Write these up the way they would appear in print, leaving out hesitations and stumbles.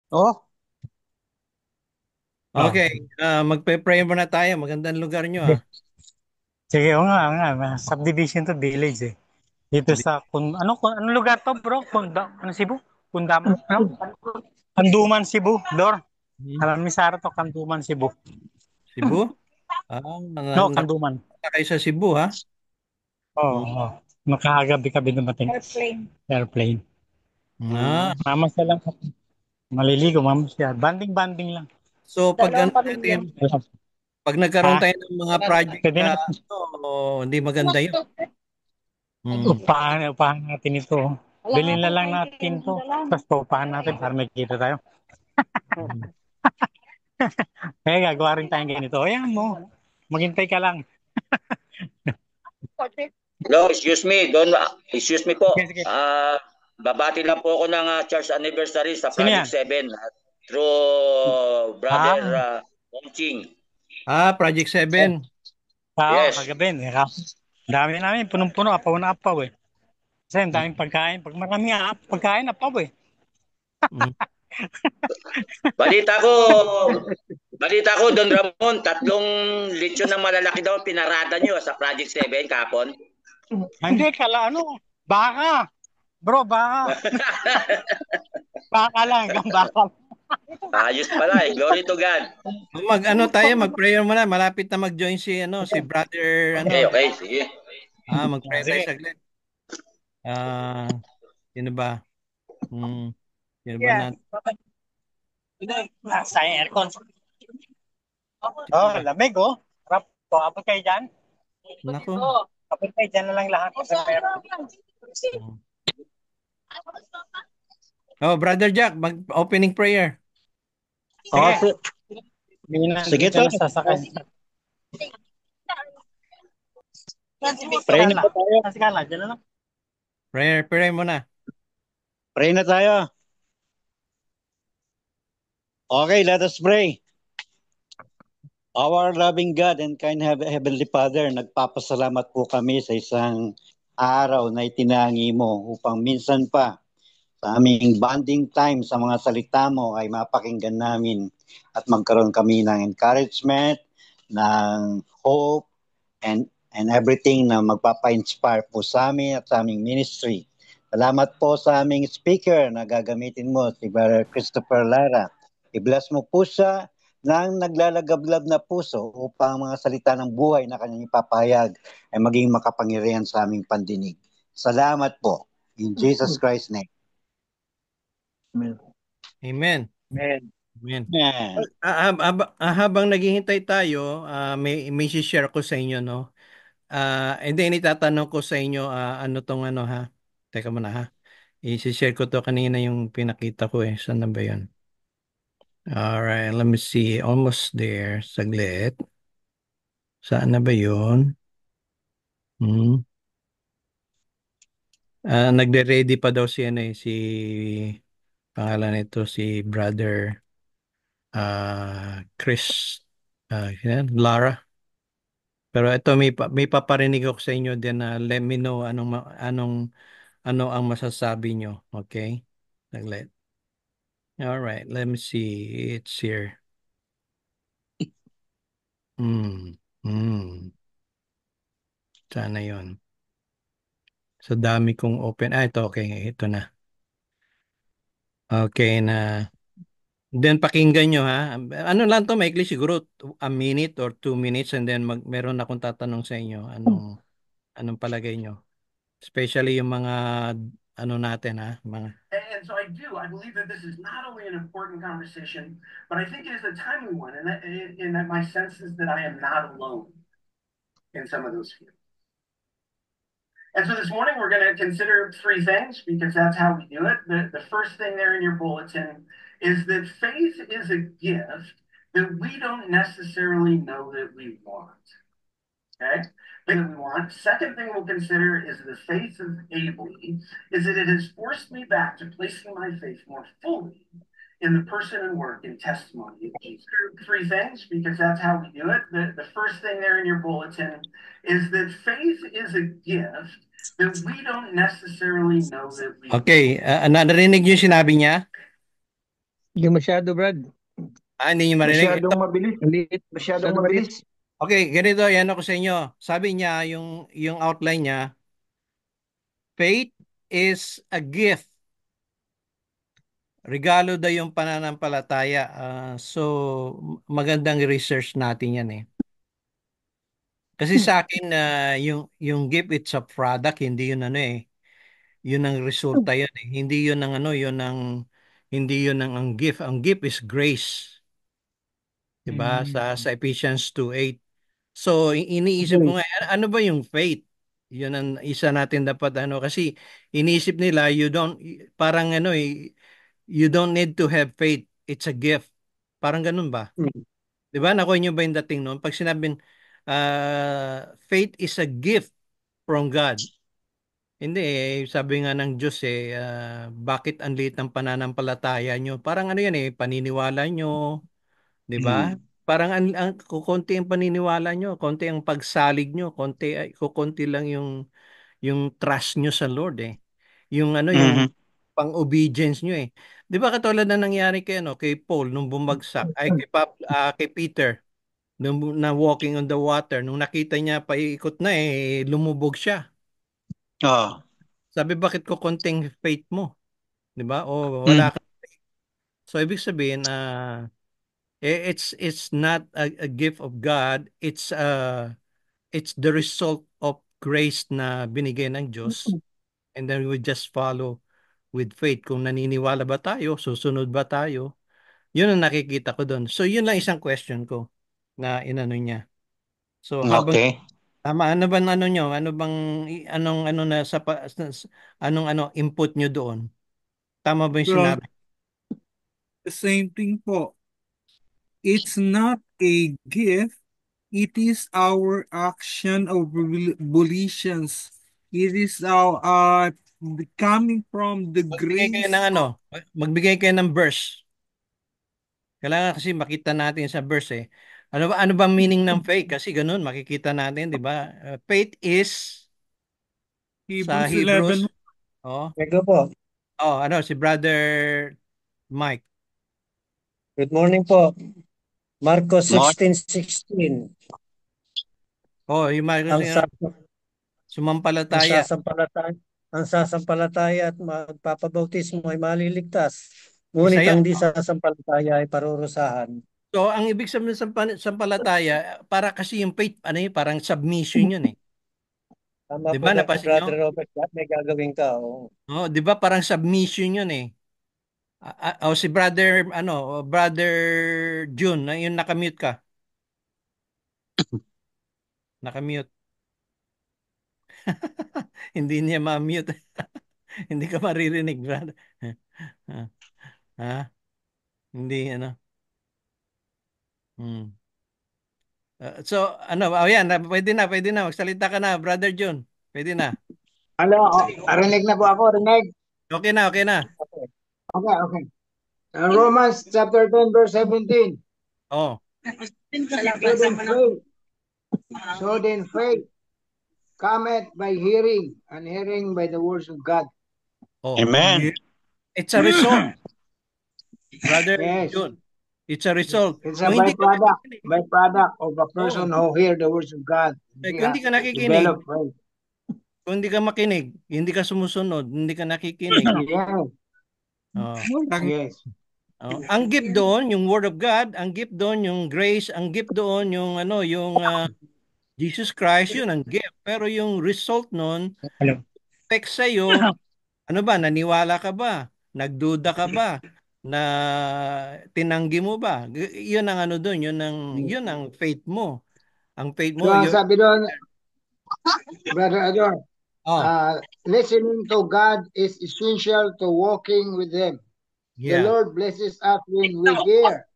Oh, oh. Okay, magpe-pray muna tayo. Magandang lugar nyo Sige, ah. sige, oo nga. Subdivision to village eh. Dito Hindi. sa, ano lugar to bro? Ano Cebu? Kundam, ano? Kanduman, Cebu, Dor. Hmm, Alam ni Sara to, Kanduman, Cebu. Cebu? Ah, No, Kanduman. napunta kayo sa Cebu ha? Oo, Hmm. oh. Makagabi dumating. Airplane. Airplane. Ah, Mamas na lang. Maliligo, mamas siya. Banding-banding lang. so pag ano Dalawang pamilya. natin, pag nagkaroon Ha? tayo ng mga project Pwede sa na. ano, hindi maganda yun. Hmm. Upahan natin ito. Bilhin na lang natin to. Tapos paupahan natin para may kita tayo. Hmm. Kaya gagawa rin tayong ganito. Ayan mo. Maghintay ka lang. Hello, excuse me. Excuse me Sige, po. sige. Babati lang po ako ng church anniversary sa Sino Project yan? 7 through brother Ah, Ongching. Project 7. Yes. kagabi. Dami namin. Punong-puno. Apaw na apaw eh. Kasi ang daming pagkain. Pag marami pagkain, apaw eh. Hmm. Balita ko, balita ko, Don Ramon, tatlong lechon ng malalaki daw pinarada nyo sa Project 7 kapon. Hindi, baka. Bro, baka. Baka lang. Hanggang baka. Ayos pala eh. Glory to God. Mag-prayer muna. Malapit na mag-join si brother, Okay, okay. Sige. mag-pray tayo Sige. saglit. Ah, sino ba? Hmm, sino ba Yeah. natin? Nasa aircon. Sino Oh, ba? lamig oh. Harap po. Abot kayo dyan. Nako. Abot kayo dyan na lang lahat. Kasi meron. Hmm. Oh, Brother Jack, mag-opening prayer. Sige. Okay. Sige Dito to. na sasakay. Si Pray na Carla. po tayo. Si Carla, dyan na lang. Prayer muna. Pray na tayo. Okay, let us pray. Our loving God and kind Heavenly Father, nagpapasalamat po kami sa isang araw na itinangi mo upang minsan pa sa aming bonding time sa mga salita mo ay mapakinggan namin at magkaroon kami ng encouragement, ng hope, and everything na magpapa-inspire po sa amin at sa aming ministry. Salamat po sa aming speaker na gagamitin mo, si Brother Christopher Lara. I-bless mo po siya ng naglalagablab na puso upang ang mga salita ng buhay na kanyang ipapahayag ay maging makapangyarihan sa aming pandinig. Salamat po. In Jesus Christ's name. Amen. Amen. Amen. Amen. Habang naghihintay tayo, may share ko sa inyo, no? And then itatanong ko sa inyo, ano tong ano ha? Teka muna ha. I-share ko to kanina yung pinakita ko eh. Saan na ba yun? Alright, let me see. Almost there. Saglit. Saan na ba yun? Hmm. Nagre-ready pa daw si ano eh, si pangalan nito si Brother Chris yan, Lara. Pero ito may paparinig ako sa inyo din na let me know ano ang masasabi nyo. Okay? Saglit. All right, let me see. It's here. Hmm. Hmm. Sana yon. Sa dami kong open. Ito okay. Ito na. Okay na. Then pakinggan nyo ha. Ano lang to, maikli siguro a minute or 2 minutes and then meron akong tatanong sa inyo. Anong palagay nyo? Especially yung mga ano natin ha, mga and so I do. I believe that this is not only an important conversation, but I think it is a timely one. And that my sense is that I am not alone in some of those feelings. And so this morning we're going to consider three things because that's how we do it. The first thing there in your bulletin is that faith is a gift that we don't necessarily know that we want. Okay? That we want. Second thing we'll consider is the faith of Abel, is that it has forced me back to placing my faith more fully in the person and work and testimony of Jesus. Three things, because that's how we do it. The first thing there in your bulletin is that faith is a gift that we don't necessarily know that we. Okay, narinig niyo yung sinabi niya? Hindi masyado, Brad. Hindi nyo marinig. Ito, Masyadong mabilis. Maliit. Masyadong Masyado maliit. mabilis. okay, ganito, yan ako sa inyo. Sabi niya, yung outline niya, faith is a gift. Regalo daw yung pananampalataya. So, magandang research natin yan eh. Kasi sa akin, yung gift, it's a product, hindi yun ano eh. Yun ang resulta yun eh. Hindi yun ang ano, hindi yun ang gift. Ang gift is grace. Diba? Sa Ephesians 2:8. So, iniisip ko nga, ano ba yung faith? Yun ang isa natin dapat ano. Kasi iniisip nila, parang ano eh, you don't need to have faith. It's a gift. Parang ganun ba? Di ba? Nakuha niyo ba yung dating noon? Pag sinabing, faith is a gift from God. Hindi eh, sabi nga ng Diyos eh, bakit ang liit ng pananampalataya nyo? Parang ano yan eh, paniniwala nyo, di ba? Parang kukonti ang paniniwala nyo, konti ang pagsalig nyo, kukonti lang yung trust nyo sa Lord eh. Yung ano, yung pang-obedience nyo eh. Di ba katulad na nangyari kay Paul nung bumagsak, kay Peter, nung na walking on the water, nung nakita niya paikot na eh, lumubog siya. Oh. Sabi, bakit ko konting faith mo? Di ba? O wala ka. So, ibig sabihin, it's not a gift of God. It's the result of grace na binigay ng Diyos. And then we just follow with faith. Kung naniniwala ba tayo, susunod ba tayo? Yun ang nakikita ko doon. So, yun lang isang question ko na inano niya. So, habang Okay. tama, ano bang ano nyo? Ano bang, anong ano na anong ano input nyo doon? Tama ba yung Well, sinabi? the same thing po. It's not a gift. It is our action of volitions. It is our coming from the Magbigay kayo ng grace. magbigay kayo ng verse. Kailangan kasi makita natin sa verse eh. Ano ba meaning ng faith? Kasi ganun, makikita natin, di ba? Faith is sa Hebrews Hebrews. 11. Oh, Ego po. si Brother Mike. Good morning po. Marcos Mark. 16:16. Yung Marcos, Ang sumampalataya. sasampalataya at magpapabautismo ay maliligtas. Ngunit Isaya. ang di sasampalataya ay parurusahan. So, ang ibig sabihin ng sampalataya, para kasi yung faith, parang submission yun eh. Tama Di po ba, ba, napansin nyo? Brother Robert, may gagawin ka. Oh. Di ba, parang submission yun eh. Si Brother, Brother June, yung nakamute ka. Nakamute. Hindi niya ma-mute. Hindi ka maririnig, brother. Ha? Hindi, Hmm. Yan, pwede na. Magsalita ka na, Brother June. Pwede na. Hello, rinig na po ako, rinig. Okay na. Okay. Romans chapter 10 verse 17. Oh. So then faith cometh by hearing, and hearing by the words of God. Oh. Amen. It's a result. Brother Yes. June. It's a result. It's a byproduct of a person who hear the words of God. Kung hindi ka nakikinig, Develop faith. kung hindi ka makinig, hindi ka sumusunod, hindi ka nakikinig. Yes. Yes. Ang gift doon, yung Word of God, ang gift doon, yung grace, ang gift doon, yung Jesus Christ, yun ang gift. Pero yung result noon, effect sa'yo, naniwala ka ba? Nagduda ka ba? Na tinanggi mo ba? Yun ang doon, yun ang faith mo. Ang faith mo, So, sabi doon, Brother Ador, listening to God is essential to walking with Him. yeah. The Lord blesses us when we hear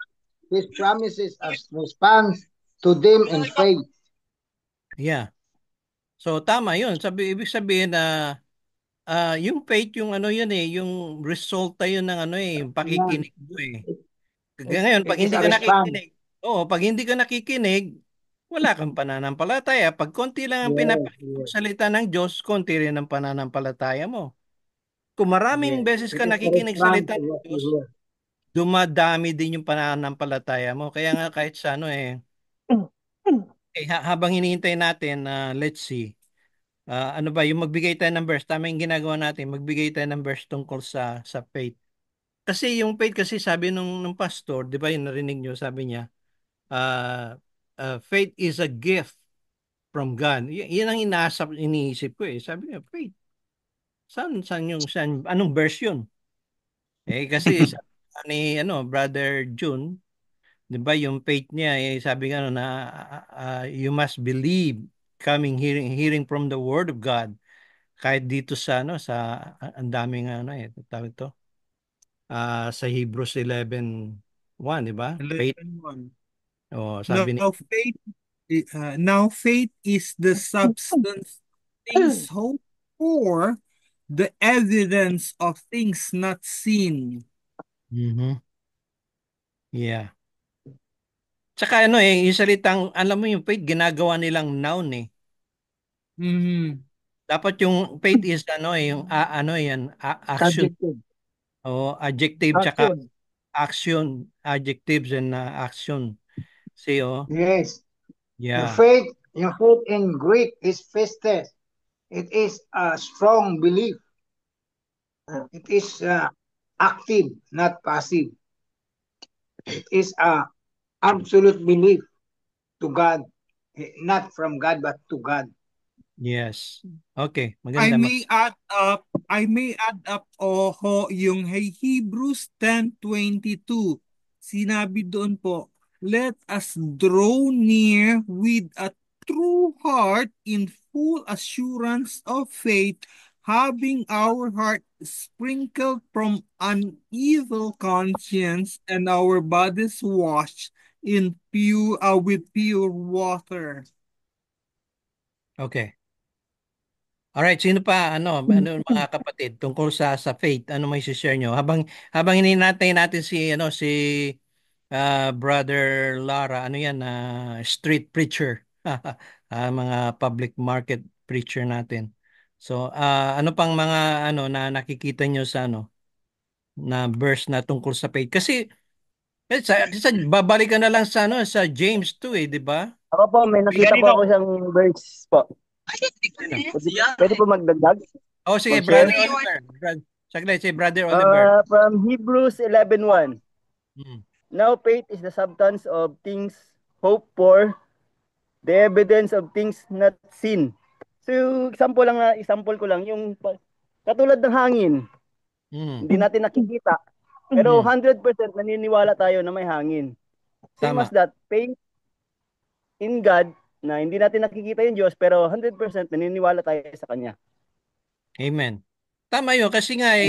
His promises as response to them in faith. Yeah. So, tama yun. Ibig sabihin na yung faith, yung yun eh, yung resulta yun ng yung pakikinig mo eh. Ngayon, pag hindi ka nakikinig, pag hindi ka nakikinig, wala kang pananampalataya. Pag konti lang ang pinapakita ng Diyos, konti rin ang pananampalataya mo. Kung maraming beses ka nakikinig sa salita ng Diyos, dumadami din yung pananampalataya mo. Kaya nga kahit sa ano habang hinihintay natin, let's see, ano ba, yung magbigay tayo ng verse, tama yung ginagawa natin, magbigay tayo ng verse tungkol sa faith. Kasi yung faith kasi sabi nung pastor, di ba yung narinig nyo, sabi niya, faith is a gift from God. Yan ang iniisip ko eh. Sabi niya, faith. Anong verse yun? Kasi ni Brother June, 'di ba yung faith niya sabi nga na you must believe hearing from the word of God. Kahit dito sa ang daming tawag to. Sa Hebrews 11:1, 'di ba? Faith. 11:1. Oh, Now sabi ni faith, now faith is the substance of things hoped for, the evidence of things not seen. Mhm. Yeah. Tsaka yung salitang, alam mo yung faith, ginagawa nilang noun eh. Mhm. Dapat yung faith is yung action. Adjective. O adjective tsaka Action. action, adjectives and action. See, Yes. yeah, Your faith in Greek is pistis. It is a strong belief. It is active, not passive. It is a absolute belief to God, not from God but to God. yes. Okay, I maganda. may add up, yung Hebrews 10:22. Sinabi doon po, let us draw near with a true heart in full assurance of faith, having our heart sprinkled from an evil conscience and our bodies washed with pure water. Okay. All right, sino pa ano mga kapatid tungkol sa faith, ano may share nyo habang hinihintay natin si Brother Lara, ano yan, street preacher. Mga public market preacher natin. So, ano pang mga na nakikita nyo sa na verse na tungkol sa faith? Kasi babalikan na lang sa James 2 di ba? Ako po, may nakita po ako isang verse po. Pwede po magdagdag? Oh, sige, Mag-share? Brother Oliver. Saglit, si Brother Oliver. From Hebrews 11:1. Hmm. Now faith is the substance of things hoped for, the evidence of things not seen. So, example ko lang, yung katulad ng hangin, hindi natin nakikita. Pero 100% naniniwala tayo na may hangin. Same Tama. as that, faith in God, na hindi natin nakikita yung Diyos, pero 100% naniniwala tayo sa Kanya. Amen. Tama yun kasi nga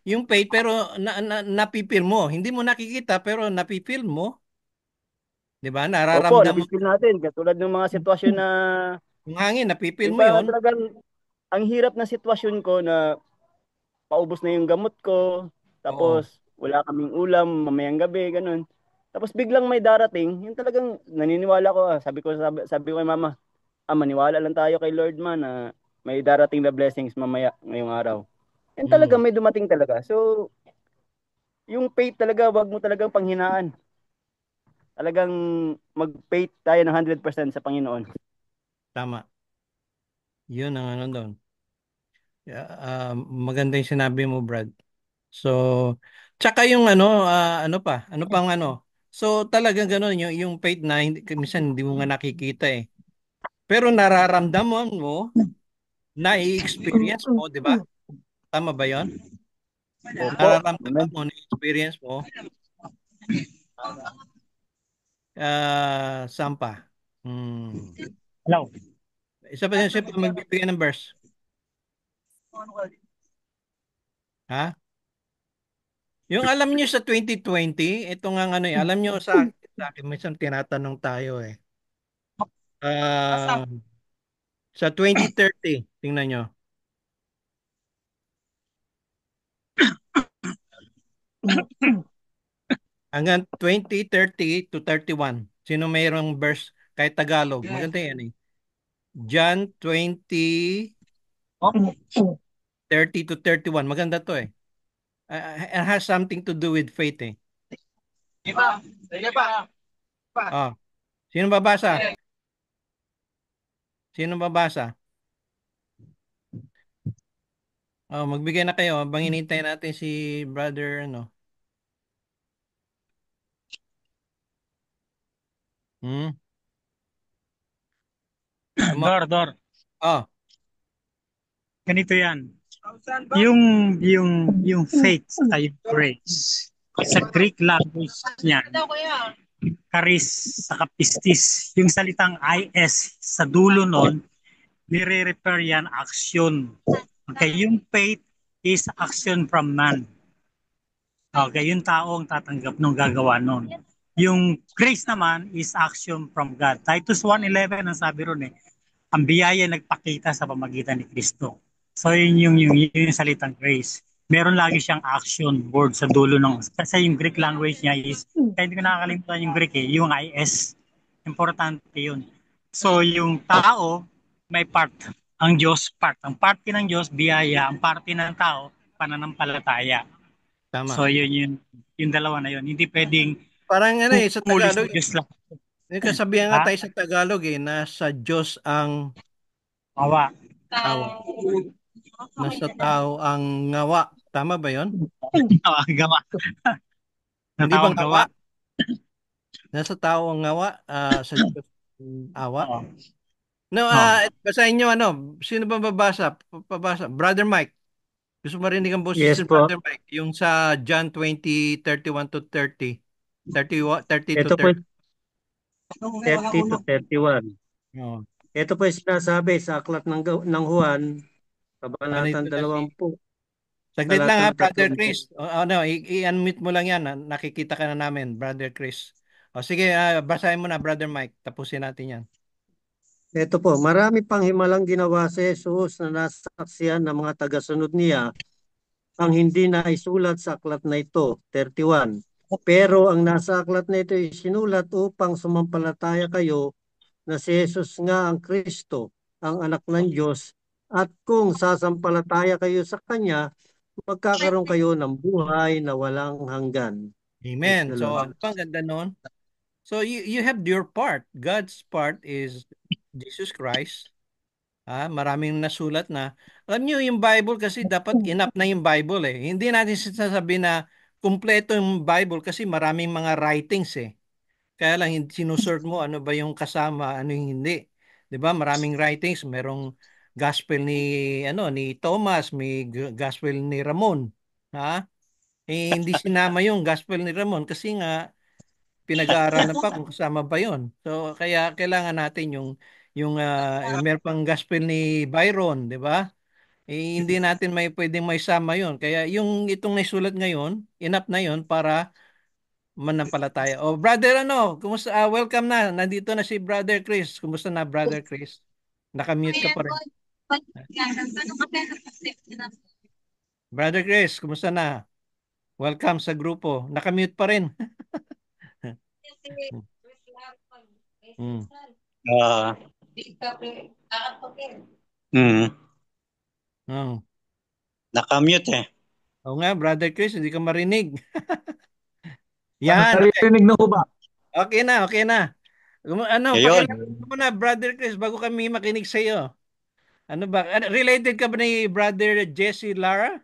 yung faith pero napipil mo. Hindi mo nakikita pero napipil mo. 'Di ba? Opo, Nararamdaman napipil natin. Katulad ng mga sitwasyon na, yung hangin, napipil yung mo parang 'yon. talagang, ang hirap na sitwasyon ko na paubos na yung gamot ko, Oo. tapos wala kaming ulam, mamayang gabi, ganun. Tapos biglang may darating, yung talagang naniniwala ko, sabi ko kay mama, maniwala lang tayo kay Lord man na may darating na blessings mamaya ngayong araw. Yan talaga, may dumating talaga. So, yung faith talaga, wag mo talagang panghinaan. Talagang mag-faith tayo ng 100% sa Panginoon. Tama. Yun ang doon. Maganda yung sinabi mo, Brad. So, tsaka yung ano pa? Ano pang ano? So, talagang gano'n yung faith na minsan hindi mo nga nakikita eh. Pero nararamdaman mo, na-experience mo, 'di ba? Tama ba 'yon? Opo, Nararamdaman amen. mo, na-experience mo. Saan pa? Hello. Isa pa magbibigay ng verse. Ha? Yung alam niyo sa 2020, ito nga alam niyo sa akin, minsan tinatanong tayo eh. Sa 2030, tingnan niyo. Hanggang 2030 to 31. Sino mayroong verse kahit Tagalog? Maganda yan eh. John 20, 30 to 31. Maganda to eh. It has something to do with faith eh. Oh, sino babasa? Sino babasa? Oh, magbigay na kayo habang hinintay natin si brother ano. Hmm? Come on. Dor. Oh, Ganito yan. Yung faith sa yung grace. Sa Greek language niyan, charis sa pistis. Yung salitang is sa dulo nun, nire-refer yan action. Okay, yung faith is action from man. Okay, yung tao ang tatanggap nung gagawa nun. Yung grace naman is action from God. Titus 1:11 ang sabi ron eh, ang biyaya nagpakita sa pamagitan ni Kristo. So yung salitang grace. Meron lagi siyang action word sa dulo ng, kasi yung Greek language niya is, kaya hindi ko nakakalimutan yung Greek eh, yung is. Importante yun. So yung tao, may part. Ang Diyos part. Ang parte ng Diyos, biyaya. Ang parte ng tao, pananampalataya. tama. So yung dalawa na yun. Hindi pwedeng Parang ano eh, sa huli sa Tagalog, Diyos lang. may kasabihan nga Ha? tayo sa Tagalog eh, nasa Diyos ang Awa. tawa. Nasa tao ang ngawa. Tama ba yon? Gawa. Sa Hindi ba taong gawa. ngawa? Nasa tao ang ngawa, sa Diyos ang awa. Oo. No, Oo. basahin nyo ano, sino ba babasa? Pabasa. Brother Mike. Gusto marinig ang boses Yes si po. Brother Mike. Yung sa John 20:31 to 30. 30 to Ito po 30. 30 to 31. Oh. Ito po yung sinasabi sa aklat ng Juan, Paano ito kabanatang na 20, Saglit lang ha, talatang Brother 30. Chris. Ano, i-unmute mo lang yan. Nakikita ka na namin, Brother Chris. O sige, basahin mo na, Brother Mike. Tapusin natin yan. Ito po, marami pang himalang ginawa si Jesus na nasaksiyan ng mga tagasunod niya ang hindi na isulat sa aklat na ito, 31. Pero ang nasa aklat na ito ay sinulat upang sumampalataya kayo na si Jesus nga ang Kristo, ang anak ng Diyos, at kung sasampalataya kayo sa Kanya, magkakaroon kayo ng buhay na walang hanggan. Praise Amen. the So, Lord. ang ganda nun. So, you have your part. God's part is Jesus Christ. Maraming nasulat na. Alam niyo, yung Bible kasi dapat enough na yung Bible eh. Hindi natin sasabihin na kumpleto yung Bible kasi maraming mga writings eh. Kaya lang sinusort mo ano ba yung kasama, ano yung hindi. 'Di ba? Maraming writings, merong gospel ni Thomas, may gospel ni Ramon. Ha? Hindi sinama yung gospel ni Ramon kasi nga pinag-aaralan pa kung kasama ba yon. So kaya kailangan natin yung meron pang gospel ni Byron, 'di ba? Hindi natin may pwedeng may sama yon. Kaya yung itong naisulat ngayon, enough na yon para manampalataya. Oh, brother kumusta? Welcome na. Nandito na si Brother Chris. Kumusta na, Brother Chris? Naka-mute ka pa rin. Brother Chris, kumusta na? Welcome sa grupo. Naka-mute pa rin. Hmm. Oh. Nakamute eh. Oo nga, Brother Chris, hindi ka marinig. Yan. Naririnig na ko ba? Okay na, okay na. Ayun. Pakilala mo na, Brother Chris, bago kami makinig sa iyo. Ano ba? Related ka ba ni Brother Jesse Lara?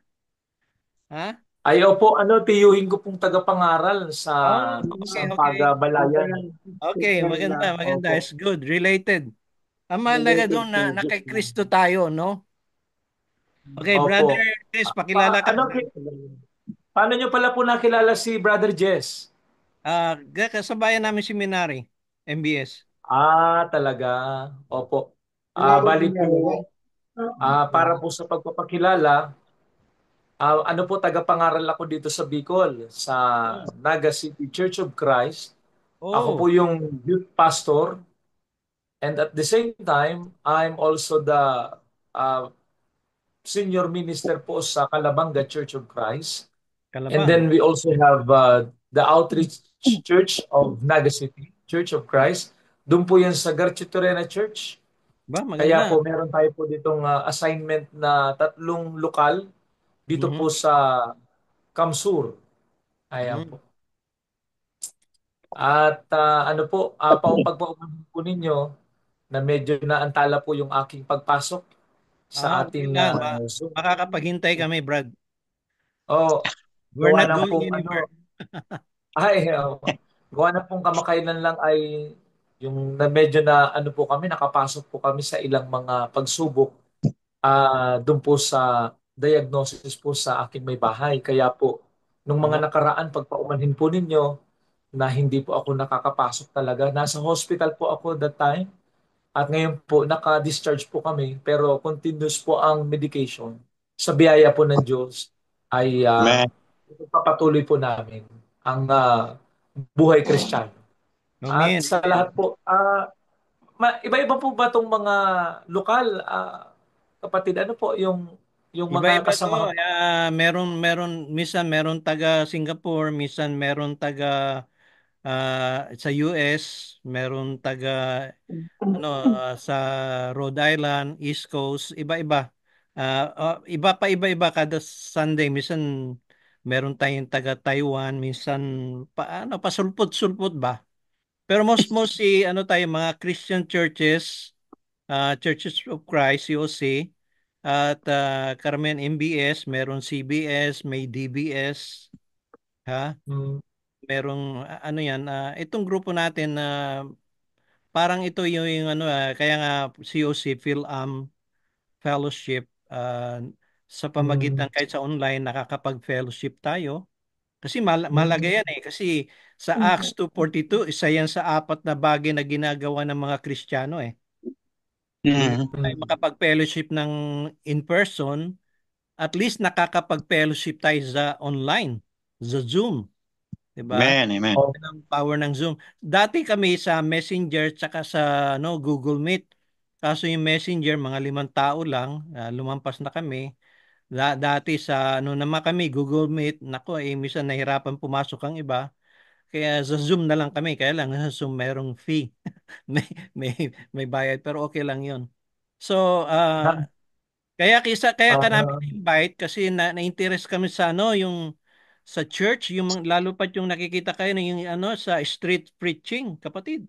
Ha? Ay, opo, tiyuhin ko pong tagapangaral sa Okay, okay. Sampaga, Balayan. Okay, maganda. Opo. It's good. Related. Ang mahalaga doon na kay Kristo tayo, no? Okay, Opo. Brother Chris, pakilala ka. Paano nyo pala po nakilala si Brother Jess? Kasabayan namin seminary, MBS. Talaga. Opo. Bali po, para po sa pagpapakilala, tagapangaral ako dito sa Bicol, sa Naga City Church of Christ. Ako po yung youth pastor. And at the same time, I'm also the senior minister po sa Calabanga Church of Christ. And then we also have the Outreach Church of Naga City, Church of Christ. Doon po yan sa Garcio Torena Church. Kaya po meron tayo po ditong assignment na 3 lokal dito po sa Kamsur. Ayan Mm. po. At ano po, pagpaumanhin po ninyo na medyo naantala po yung aking pagpasok sa Okay ating lang. Zoom. Makakapaghintay kami, Brad. Oh, We're gawa not na going pong anywhere. gawa na pong kamakailan lang ay yung na medyo na ano po kami, nakapasok po kami sa ilang mga pagsubok doon po sa diagnosis po sa aking may bahay. Kaya po, nung mga Oh, nakaraan, pagpaumanhin po ninyo na hindi po ako nakakapasok talaga. Nasa hospital po ako that time. At ngayon po, naka-discharge po kami. Pero continuous po ang medication. Sa biyaya po ng Diyos ay Amen. papatuloy po namin ang buhay Kristiyano. At amen. sa lahat po, iba-iba po ba itong mga lokal, kapatid? Ano po yung mga Iba-iba to. kasamahan? Minsan meron taga Singapore, minsan meron taga sa US, meron taga ano sa Rhode Island, East Coast, iba-iba. Iba pa iba-iba kada Sunday. Minsan meron tayong taga Taiwan, minsan pasulpot-sulpot ba. Pero mostly tayo mga Christian churches, Churches of Christ, COC, at karamihan MBS, meron CBS, may DBS, ha? Hmm. Merong ano yan, itong grupo natin na parang ito yung ano, kaya nga COC, PhilAm Fellowship, sa Hmm. pamagitan kahit sa online, nakakapag-fellowship tayo. Kasi malaga Hmm. yan eh. Kasi sa Acts 2:42, isa yan sa apat na bagay na ginagawa ng mga Kristiyano eh. Mm. Tayo Hmm. makapag-fellowship ng in person, at least nakakapag-fellowship tayo sa online, sa Zoom, 'di ba? Amen. Amen. Oh. Yan ang power ng Zoom. Dati kami sa Messenger tsaka sa Google Meet. Kaso yung Messenger mga 5 tao lang, lumampas na kami. Dati sa naman kami Google Meet, nako minsan nahirapan pumasok ang iba. Kaya sa Zoom na lang kami. Kaya lang sa Zoom merong fee. may may may bayad pero okay lang 'yon. So, Na, kaya ka namin ah, invite kasi na-interest kami sa yung sa church, lalo pa yung nakikita kayo na yung sa street preaching, kapatid.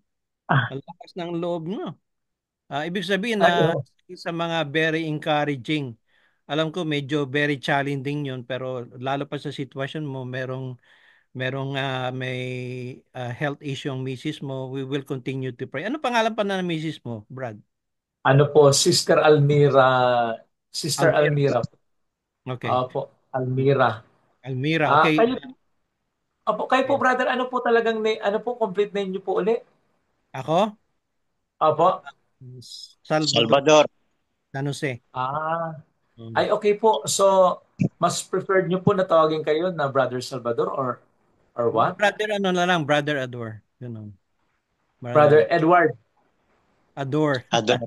ah, Ang lakas ng loob mo. Ibig sabihin na ay, oh. sa mga very encouraging. Alam ko medyo very challenging yun pero lalo pa sa sitwasyon mo merong may health issue ang misis mo, we will continue to pray. Ano pangalan pa na ng misis mo, Brad? Ano po, Sister Almira. Sister Almira. Almira. Okay. Po, Almira. Almira. Okay. Kayo po, brother, ano po talagang, ano po, complete name niyo po uli? Ako? Opo. Salvador. Salvador. San Jose. Ay, okay po. So, mas preferred niyo po na tawagin kayo na Brother Salvador or what? Brother ano na lang, Brother Ador. Ganun. Brother Edward. Ador. Ador.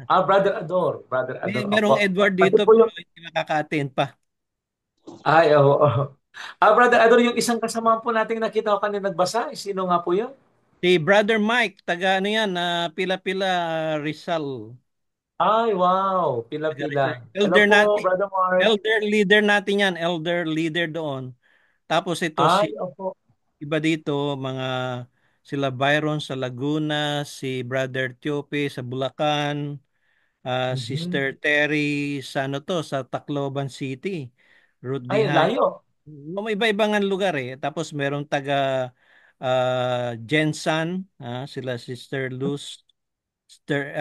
Brother Ador. Brother Ador. Merong Opo. Edward Pati dito po pero yung, hindi makaka-attend pa. ay, oo. Brother Ador, yung isang kasama po nating nakita ko kanina nagbasa, sino nga po yun? Si Brother Mike, taga ano yan, Pila-Pila, Rizal. Ay, wow. Taga Pila-pila. Rizal. Hello Elder po, natin. Brother Mark. Elder leader natin yan. Elder leader doon. Tapos ito Ay, si opo. iba dito, mga sila Byron sa Laguna, si Brother Tiope sa Bulacan, Mhm. Sister Terry sa sa Tacloban City. Ruth Ay, Dihan. layo. May iba-ibang lugar eh. Tapos merong taga Jensan, sila Sister Luz, Sister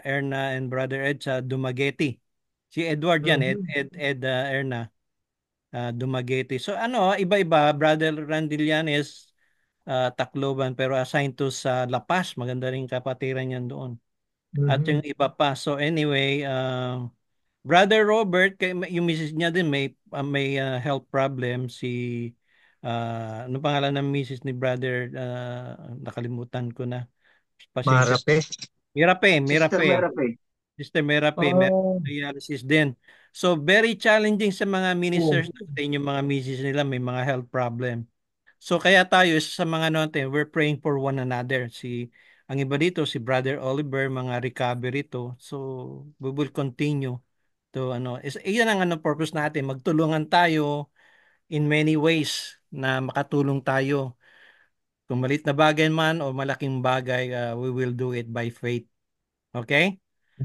Erna and Brother Ed sa Dumaguete. Si Edward yan, Mhm. Erna, Dumaguete. So iba-iba, Brother Randillanes, Tacloban, pero assigned to sa La Paz. Maganda rin kapatiran yan doon. At yung Mhm. iba pa. So anyway, Brother Robert, yung misis niya din may health problem ano pangalan ng misis ni brother, nakalimutan ko na. Pasensya. Marape. Mirape, Sister Mirape. Merape. Sister Mirape, may Oh. dialysis din. So very challenging sa mga Oh. ministers natin yung mga misis nila may mga health problem. So kaya tayo sa mga natin, we're praying for one another. Ang iba dito si Brother Oliver, mga recovery to. So we will continue iyan ang purpose natin, magtulungan tayo in many ways na makatulong tayo. Kung maliit na bagay man o malaking bagay, we will do it by faith. Okay?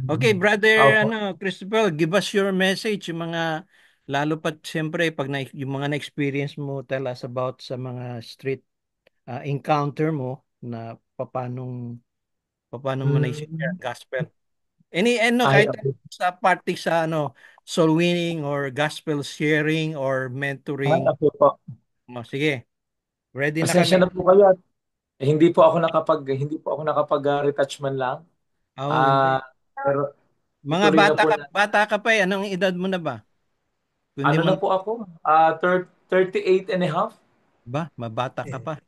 Okay, brother Opo. Christopher, give us your message, yung mga lalo pa siyempre pag yung mga na-experience mo, tell us about sa mga street encounter mo na paano mo na-share ang gospel. Ay, Kahit sa party sa soul winning or gospel sharing or mentoring. okay po. Sige. Ready na Pasensya kami. na po kayo. Hindi po ako nakapag retouch man lang. Hindi. Pero Mga ituloy na po na. bata ka pa anong edad mo na ba? Kundi Ano na po ako? 38 and a half. Ba, mabata ka pa.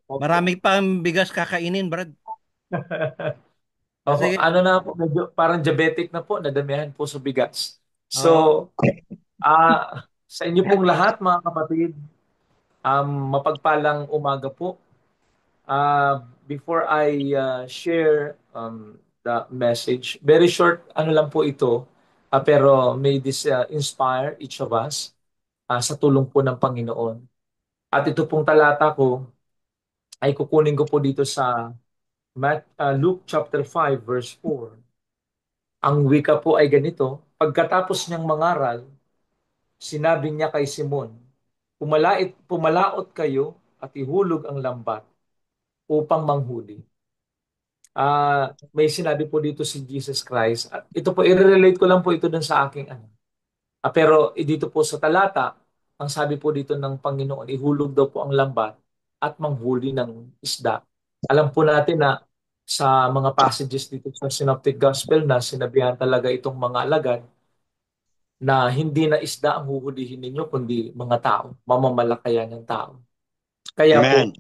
Opo. Marami pang bigas kakainin, Brad. Opo, Sige. na po, medyo parang diabetic na po, nadamihan po sa bigas. So, sa inyo pong lahat, mga kapatid, mapagpalang umaga po. Before I share the message, very short, lang po ito, pero may this inspire each of us sa tulong po ng Panginoon. At ito pong talata ko ay kukunin ko po dito sa Luke chapter 5 verse 4. Ang wika po ay ganito, pagkatapos niyang mangaral, sinabi niya kay Simon, pumalaot kayo at ihulog ang lambat upang manghuli. May sinabi po dito si Jesus Christ. At ito po, i-relate ko lang po ito dun sa aking pero dito po sa talata, ang sabi po dito ng Panginoon, ihulog daw po ang lambat at manghuli ng isda. Alam po natin na sa mga passages dito sa Synoptic Gospel na sinabihan talaga itong mga alagad na hindi na isda ang huhulihin ninyo kundi mga tao, mamamalakayan ng tao. Kaya Amen.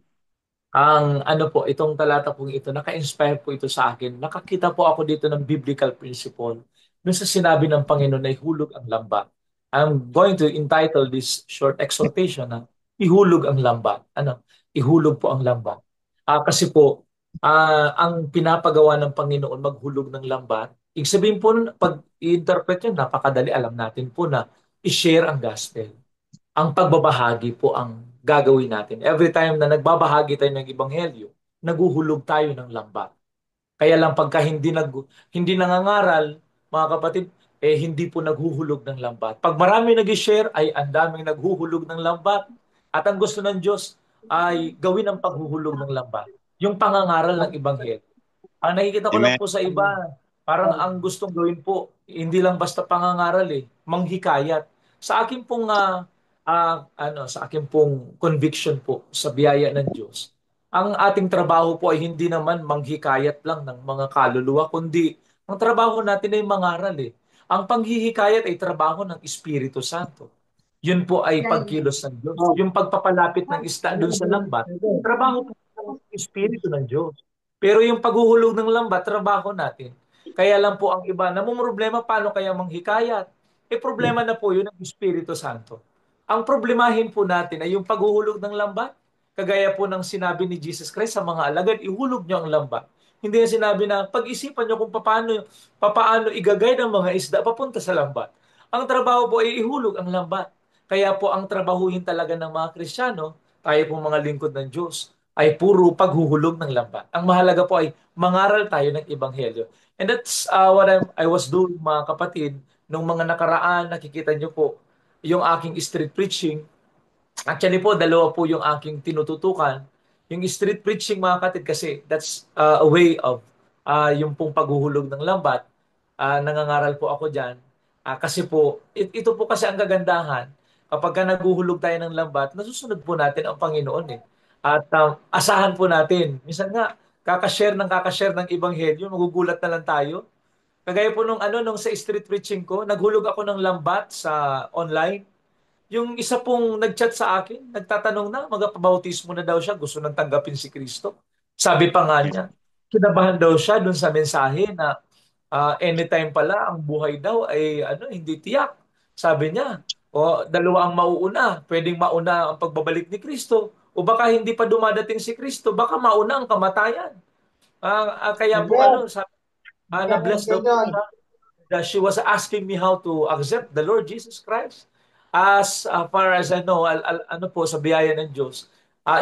po, itong talata pong ito, naka-inspire po ito sa akin. Nakakita po ako dito ng biblical principle dun sa sinabi ng Panginoon na ihulog ang lambat. I'm going to entitle this short exhortation na ihulog ang lambat. Ihulog po ang lambat. Kasi po, ang pinapagawa ng Panginoon maghulog ng lambat, ibig sabihin po, pag i-interpret yun, napakadali. Alam natin po na i-share ang gospel. Ang pagbabahagi po ang gagawin natin. Every time na nagbabahagi tayo ng ebanghelyo, naguhulog tayo ng lambat. Kaya lang pagka hindi nangangaral, mga kapatid, hindi po naghuhulog ng lambat. Pag marami nag-share, ay ang daming naghuhulog ng lambat. At ang gusto ng Diyos ay gawin ang paghuhulog ng lambat. Yung pangangaral ng ebanghelyo. Ang nakikita ko lang Amen. po sa iba, parang ang gustong gawin po, hindi lang basta pangangaral manghikayat. Sa akin pong sa akin pong conviction po sa biyaya ng Diyos, ang ating trabaho po ay hindi naman manghikayat lang ng mga kaluluwa, kundi ang trabaho natin ay mangaral Ang panghihikayat ay trabaho ng Espiritu Santo. Yun po ay pagkilos ng Diyos. Yung pagpapalapit ng isda doon sa lambat, trabaho po ng Espiritu ng Diyos. Pero yung paghuhulog ng lambat, trabaho natin. Kaya lang po ang iba, namumroblema paano kaya manghikayat? Problema na po yun ng Espiritu Santo. Ang problemahin po natin ay yung paghuhulog ng lambat. Kagaya po ng sinabi ni Jesus Christ sa mga alagad, ihulog nyo ang lambat. Hindi na sinabi na pag-isipan nyo kung paano igagay ng mga isda papunta sa lambat. Ang trabaho po ay ihulog ang lambat. Kaya po ang trabahuhin talaga ng mga Kristiyano, tayo pong mga lingkod ng Diyos, ay puro paghuhulog ng lambat. Ang mahalaga po ay mangaral tayo ng Ebanghelyo. And that's what I was doing, mga kapatid, nung mga nakaraan, nakikita nyo po, yung aking street preaching. Actually po, dalawa po yung aking tinututukan. Yung street preaching, mga kapatid, kasi that's a way of yung pong paghuhulog ng lambat. Nangangaral po ako dyan. Kasi po, ito po kasi ang kagandahan. Kapag ka naguhulog tayo ng lambat, nasusunod po natin ang Panginoon At asahan po natin. Minsan nga, kakashare ng Ebanghelyo, magugulat na lang tayo. Kagaya po nung sa street preaching ko, naghulog ako ng lambat sa online. Yung isa pong nag-chat sa akin, nagtatanong na, magpabautismo na daw siya, gusto nang tanggapin si Kristo. Sabi pa nga niya, kinabahan daw siya dun sa mensahe na anytime pala ang buhay daw ay hindi tiyak. Sabi niya, dalawa ang mauuna. Pwedeng mauna ang pagbabalik ni Kristo o baka hindi pa dumadating si Kristo, baka mauna ang kamatayan. Kaya po sabi, na-bless daw po siya. she was asking me how to accept the Lord Jesus Christ. As far as I know, ano po, sa biyaya ng Diyos,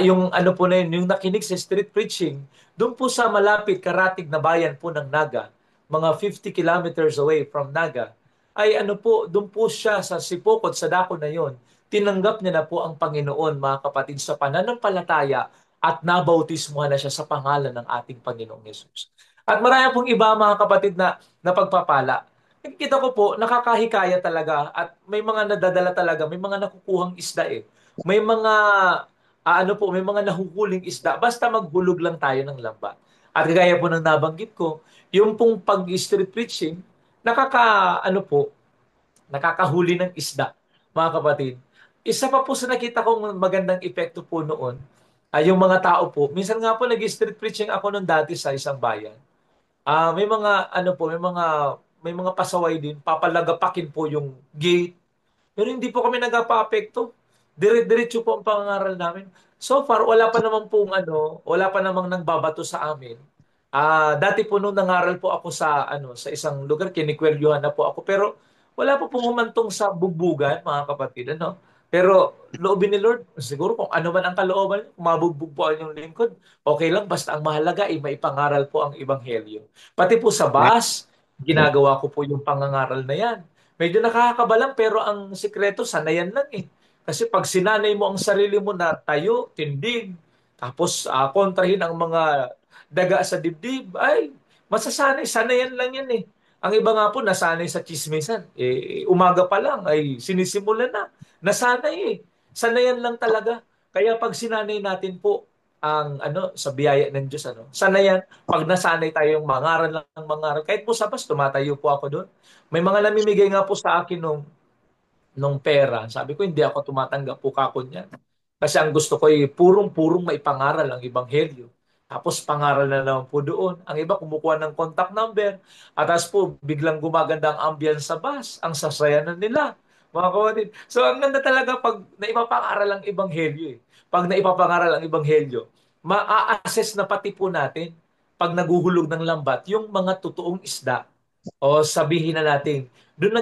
yung ano po na yun, yung nakinig sa street preaching, doon po sa malapit, karatig na bayan po ng Naga, mga 50 kilometers away from Naga, ay ano po, doon po siya sa Sipokot, sa dako na yon, tinanggap niya na po ang Panginoon, mga kapatid, sa pananampalataya at nabautismuhan na siya sa pangalan ng ating Panginoong Yesus. At marami pong iba, mga kapatid, na napagpapala. Nakikita ko po, nakakahikaya talaga at may mga nadadala talaga, may mga nakukuhang isda eh. May mga may mga nahuhuling isda. Basta maghulog lang tayo ng lambat. At kagaya po ng nabanggit ko, yung pong pag-street preaching, nakakahuli ng isda, mga kapatid. Isa pa po sa nakita kong magandang epekto po noon, ay yung mga tao po. Minsan nga po nag-street preaching ako noon dati sa isang bayan. May mga may mga pasaway din, papalagapakin po yung gate. Pero hindi po kami nagapa-apekto. Dire-diretso po ang pangangaral namin. So far, wala pa namang nangbabato sa amin. Dati po nung nangaral po ako sa isang lugar, kinikwelyuhan na po ako. Pero wala po pong humantong sa bugbugan, mga kapatid. Ano? Pero loobin ni Lord, siguro kung ano man ang kalooban, kung mabugbog po ang yung lingkod, okay lang, basta ang mahalaga ay maipangaral po ang Ebanghelyo. Pati po sa bus, ginagawa ko po yung pangangaral na yan. Medyo nakakabalang pero ang sikreto, sanayan lang eh. Kasi pag sinanay mo ang sarili mo na tayo, tindig, tapos kontrahin ang mga daga sa dibdib, ay masasanay, sanayan lang yan eh. Ang iba nga po nasanay sa chismisan. Umaga pa lang ay sinisimulan na. Nasanay eh. Sanayan lang talaga. Kaya pag sinanay natin po ang sa biyaya ng Diyos, sanayan, pag nasanay tayong mangaral lang ng mangaral, kahit po sa bus, tumatayo po ako doon. May mga namimigay nga po sa akin nung pera. Sabi ko, hindi ako tumatanggap po kako niyan. Kasi ang gusto ko ay purong-purong maipangaral ang Ebanghelyo. Tapos pangaral na naman po doon. Ang iba kumukuha ng contact number. At tapos po biglang gumaganda ang ambience sa bus. Ang sasayanan nila. Mga kapatid. So ang ganda talaga pag naipapangaral ang Ebanghelyo. Pag naipapangaral ang Ebanghelyo, maa-assess na pati po natin pag naguhulog ng lambat yung mga totoong isda. O sabihin na natin, doon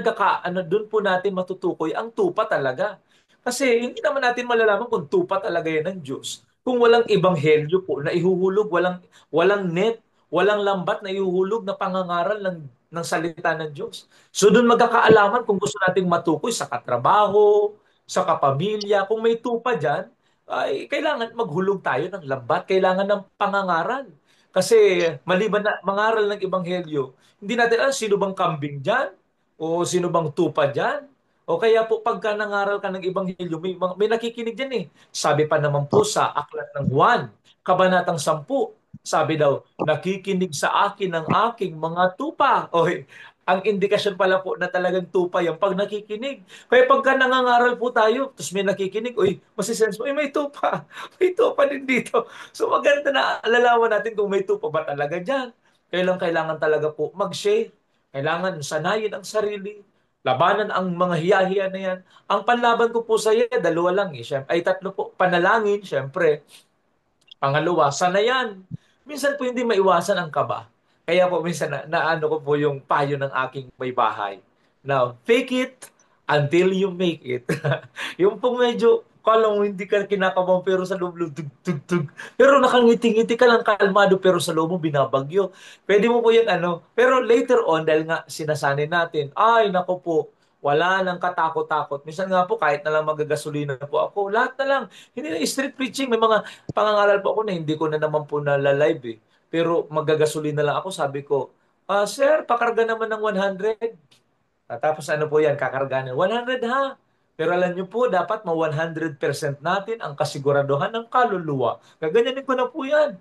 po natin matutukoy ang tupa talaga. Kasi hindi naman natin malalaman kung tupa talaga yan ng Diyos. Kung walang ebanghelyo po na ihuhulog, walang net, walang lambat na ihuhulog na pangangaral ng salita ng Diyos. So doon magkakaalaman kung gusto nating matukoy sa katrabaho, sa kapamilya, kung may tupa dyan, ay kailangan maghulog tayo ng lambat, kailangan ng pangangaral. Kasi maliban na mangaral ng ebanghelyo, hindi natin alam sino bang kambing dyan, o sino bang tupa dyan. O kaya po pagka nangaral ka ng Ebanghelyo, may nakikinig dyan eh. Sabi pa naman po sa Aklat ng Juan, Kabanatang 10, sabi daw, nakikinig sa akin ang aking mga tupa. O, ang indikasyon pala po na talagang tupa yan pag nakikinig. Kaya pagka nangangaral po tayo, tapos may nakikinig, masisense mo, may tupa. May tupa din dito. So maganda na alalaman natin kung may tupa ba talaga dyan. Kailangan talaga po mag-share. Kailangan sanayin ang sarili. Labanan ang mga hiya-hiya na yan. Ang panlaban ko po sa iyo, dalawa lang eh. Ay tatlo po. Panalangin, syempre. Pangalawa, sanayan. Minsan po hindi maiwasan ang kaba. Kaya po minsan naano ko po yung payo ng aking may bahay. Now, fake it until you make it. Yung pong medyo kala mo hindi ka kinakabahan pero sa loob tug. Pero nakangiti-ngiti ka lang kalmado pero sa loob mo binabagyo. Pwede mo po yung Pero later on, dahil nga sinasanay natin, ay nako po, wala nang katakot-takot. Minsan nga po, kahit na lang magagasolina po ako, lahat na lang. Hindi na street preaching. May mga pangangaral po ako na hindi ko na naman po nalalive eh. Pero magagasolina lang ako, sabi ko, sir, pakarga naman ng 100. Tapos ano po yan, kakargahan 100 ha. Pero alam niyo po, dapat ma-100% natin ang kasiguraduhan ng kaluluwa. Gaganyanin ko na po yan.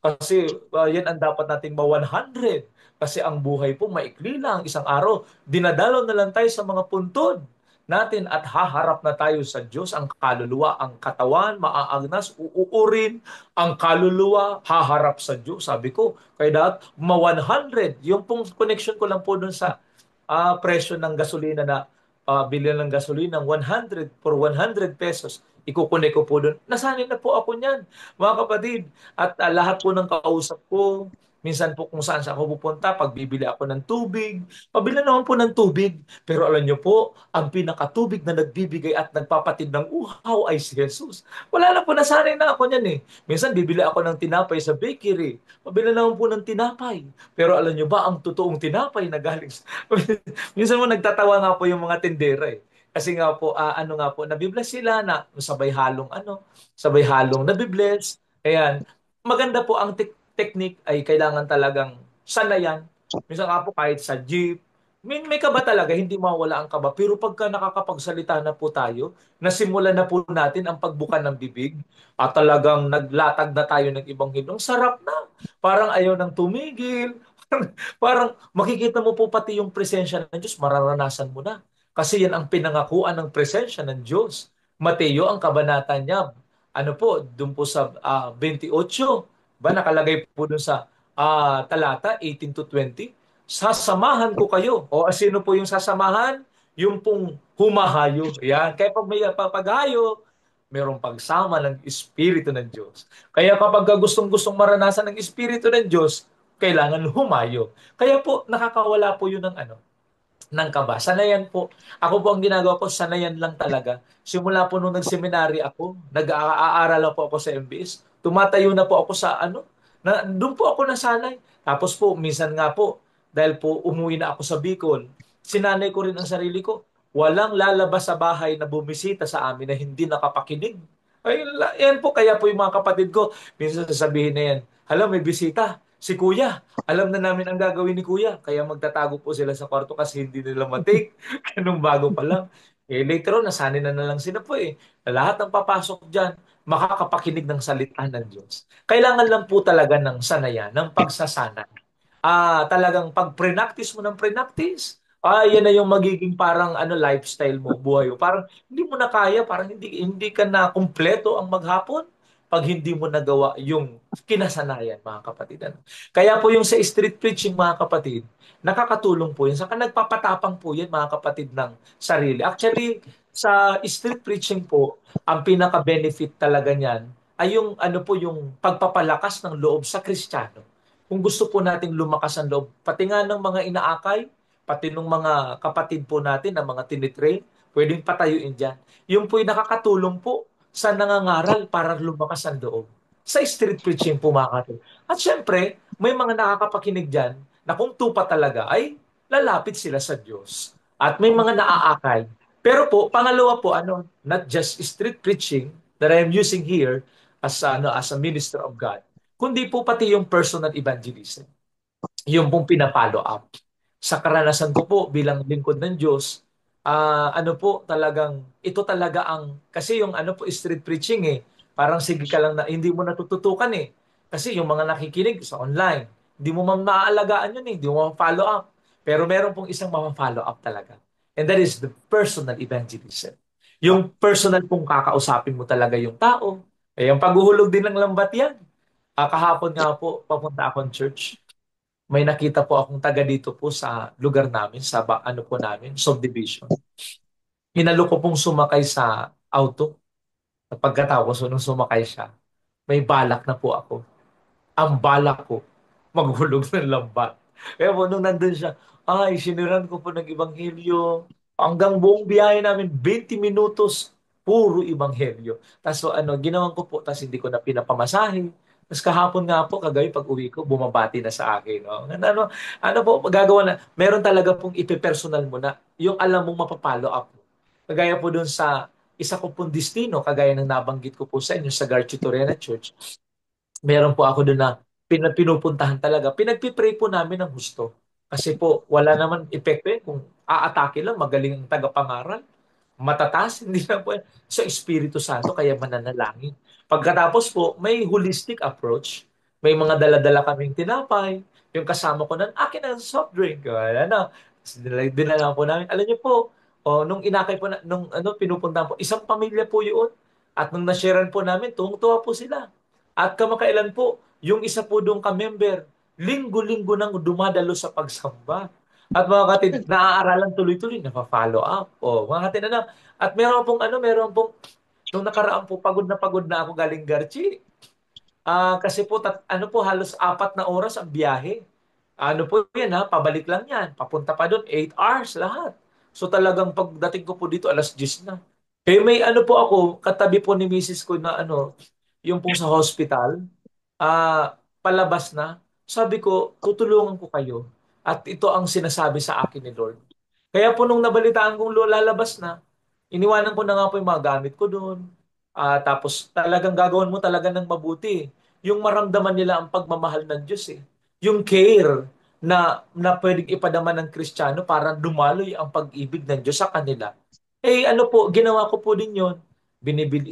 Kasi yan ang dapat nating ma-100. Kasi ang buhay po maikli lang, isang araw. Dinadalaw na lang tayo sa mga puntod natin at haharap na tayo sa Diyos. Ang kaluluwa, ang katawan, maaagnas, uuurin. Ang kaluluwa, haharap sa Diyos. Sabi ko, kaya dapat ma-100. Yung pong connection ko lang po dun sa presyo ng gasolina na bilhin ng gasolina ng 100 for 100 pesos. Ikukunik ko po doon. Nasanay na po ako niyan, mga kapatid. At lahat po ng kausap ko, Minsan po kung saan ako pupunta, pag bibili ako ng tubig, pabili naman po ng tubig. Pero alam niyo po, ang pinakatubig na nagbibigay at nagpapatid ng uhaw ay si Jesus. Wala na po, nasanay na ako niyan eh. Minsan bibili ako ng tinapay sa bakery. Pabili naman po ng tinapay. Pero alam niyo ba, ang totoong tinapay na galing sa... Minsan mo nagtatawa nga po yung mga tindera eh. Kasi nga po, ano nga po, nabibless sila na sabay halong nabibless. Ayan, maganda po ang technique ay kailangan talagang sanayan. Minsan nga po kahit sa jeep, may kaba talaga, hindi mawala ang kaba. Pero pagka nakakapagsalita na po tayo, nasimulan na po natin ang pagbuka ng bibig at talagang naglatag na tayo ng ibang himno. Sarap na. Parang ayaw nang tumigil. Parang makikita mo po pati yung presensya ng Diyos, mararanasan mo na. Kasi yan ang pinangakuan ng presensya ng Diyos. Mateo, ang kabanata niya, ano po, doon po sa 28, ba nakalagay po doon sa talata 18 to 20, sasamahan ko kayo. O sino po yung sasamahan? Yung pong humahayo. Yan. Kaya pag may paghayo, mayroong pagsama ng Espiritu ng Diyos. Kaya kapag gustong-gustong maranasan ng Espiritu ng Diyos, kailangan humayo. Kaya po, nakakawala po yun ng kaba. Sanayan po. Ako po ang ginagawa ko, sanayan lang talaga. Simula po nung nag-seminary ako, nag-aaral na po ako sa MBS, tumatayo na po ako sa doon po ako nasanay. Tapos po, minsan nga po, dahil po umuwi na ako sa Bicol, sinanay ko rin ang sarili ko. Walang lalabas sa bahay na bumisita sa amin na hindi nakapakinig. Ay, yan po, kaya po yung mga kapatid ko, minsan sasabihin na yan, hala, may bisita, si Kuya. Alam na namin ang gagawin ni Kuya. Kaya magtatago po sila sa kwarto kasi hindi nila matake. Ganun bago pa lang. Eh, later on, nasanay na lang sila po eh. Na lahat ng papasok dyan, makakapakinig ng salita ng Diyos. Kailangan lang po talaga ng sanayan, ng pagsasana. Talagang pag pre-practice mo ng pre-practice, yan na yung magiging parang lifestyle mo, buhay mo. Parang hindi mo na kaya, parang hindi ka na kumpleto ang maghapon pag hindi mo nagawa yung kinasanayan, mga kapatid. Kaya po yung sa street preaching, mga kapatid, nakakatulong po yun. Saka nagpapatapang po yan, mga kapatid, ng sarili. Actually, sa street preaching po, ang pinaka-benefit talaga niyan ay yung yung pagpapalakas ng loob sa Kristiyano. Kung gusto po nating lumakas ang loob, pati nga ng mga inaakay, pati ng mga kapatid po natin, ng mga tinitrain, pwedeng patayuin dyan. Yung po'y nakakatulong po sa nangangaral para lumakas ang loob. Sa street preaching po, mga kapatid. At syempre, may mga nakakapakinig dyan na kung tupa talaga ay lalapit sila sa Diyos. At may mga naaakay. Pero po, pangalawa po, not just street preaching that I am using here as a minister of God, kundi po pati yung personal evangelism. Yung pong pinapollow up. Sa karanasan ko po bilang lingkod ng Diyos, talagang, ito talaga kasi yung street preaching parang sige ka lang na, hindi mo natututukan Kasi yung mga nakikinig sa online, hindi mo maaalagaan yun hindi mo ma-follow up. Pero meron pong isang ma-follow up talaga. And that is the personal evangelism. Yung personal pong kakausapin mo talaga yung tao. Yung paghuhulog din ng lambat yan. Kahapon nga po, papunta akong church. May nakita po akong taga dito po sa lugar namin, sa po namin, subdivision. Hinalo ko pong sumakay sa auto. At pagkatapos, nung sumakay siya, may balak na po ako. Ang balak ko, maghulog ng lambat. Kaya po, nung nandun siya, siniran ko po ng ebanghelyo. Hanggang buong biyahe namin, 20 minutos, puro ebanghelyo. Tapos ginawan ko po, tapos hindi ko na pinapamasahe. Tapos kahapon nga po, kagabi pag uwi ko, bumabati na sa akin. No? Po, gagawa na, meron talaga pong ipipersonal mo na, yung alam mong mapapalo up. Kagaya po dun sa isa ko pong destino, kagaya ng nabanggit ko po sa inyo sa Garchi Torena Church, meron po ako doon na pinupuntahan talaga. Pinagpipray po namin ng gusto. Kasi po, wala naman epekto kung aatake lang, magaling ang tagapangaral. Matataas, hindi na po sa Espiritu Santo, kaya mananalangin. Pagkatapos po, may holistic approach. May mga dala-dala kaming tinapay. Yung kasama ko ng akin ang soft drink. Wala na. Dinala po namin. Alam niyo po, nung inakay po, pinupuntahan po, isang pamilya po yun. At nung nasharean po namin, tuwang-tuwa po sila. At kamakailan po, yung isa po doon ka-member, linggo-linggo nang dumadalo sa pagsamba. At mga kapatid, naaaralan tuloy-tuloy, napa-follow up. Mga kapatid, At meron pong, nung nakaraan po, pagod na ako galing Garchi. Kasi po, ano po, halos 4 na oras ang biyahe. Ano po yan ha, pabalik lang yan. Papunta pa doon, 8 hours lahat. So talagang pagdating ko po dito, alas 10 na. Eh may ano po ako, katabi po ni Mrs. ko na ano, yung pong sa hospital, palabas na. Sabi ko, tutulungan ko kayo. At ito ang sinasabi sa akin ni Lord. Kaya po nung nabalitaan kong lalabas na, iniwanan ko na nga po yung mga gamit ko doon. Tapos talagang gagawin mo talaga ng mabuti. Yung maramdaman nila ang pagmamahal ng Diyos eh. Yung care na pwedeng ipadama ng Kristiyano para dumaloy ang pag-ibig ng Diyos sa kanila. Eh ano po, ginawa ko po din yun.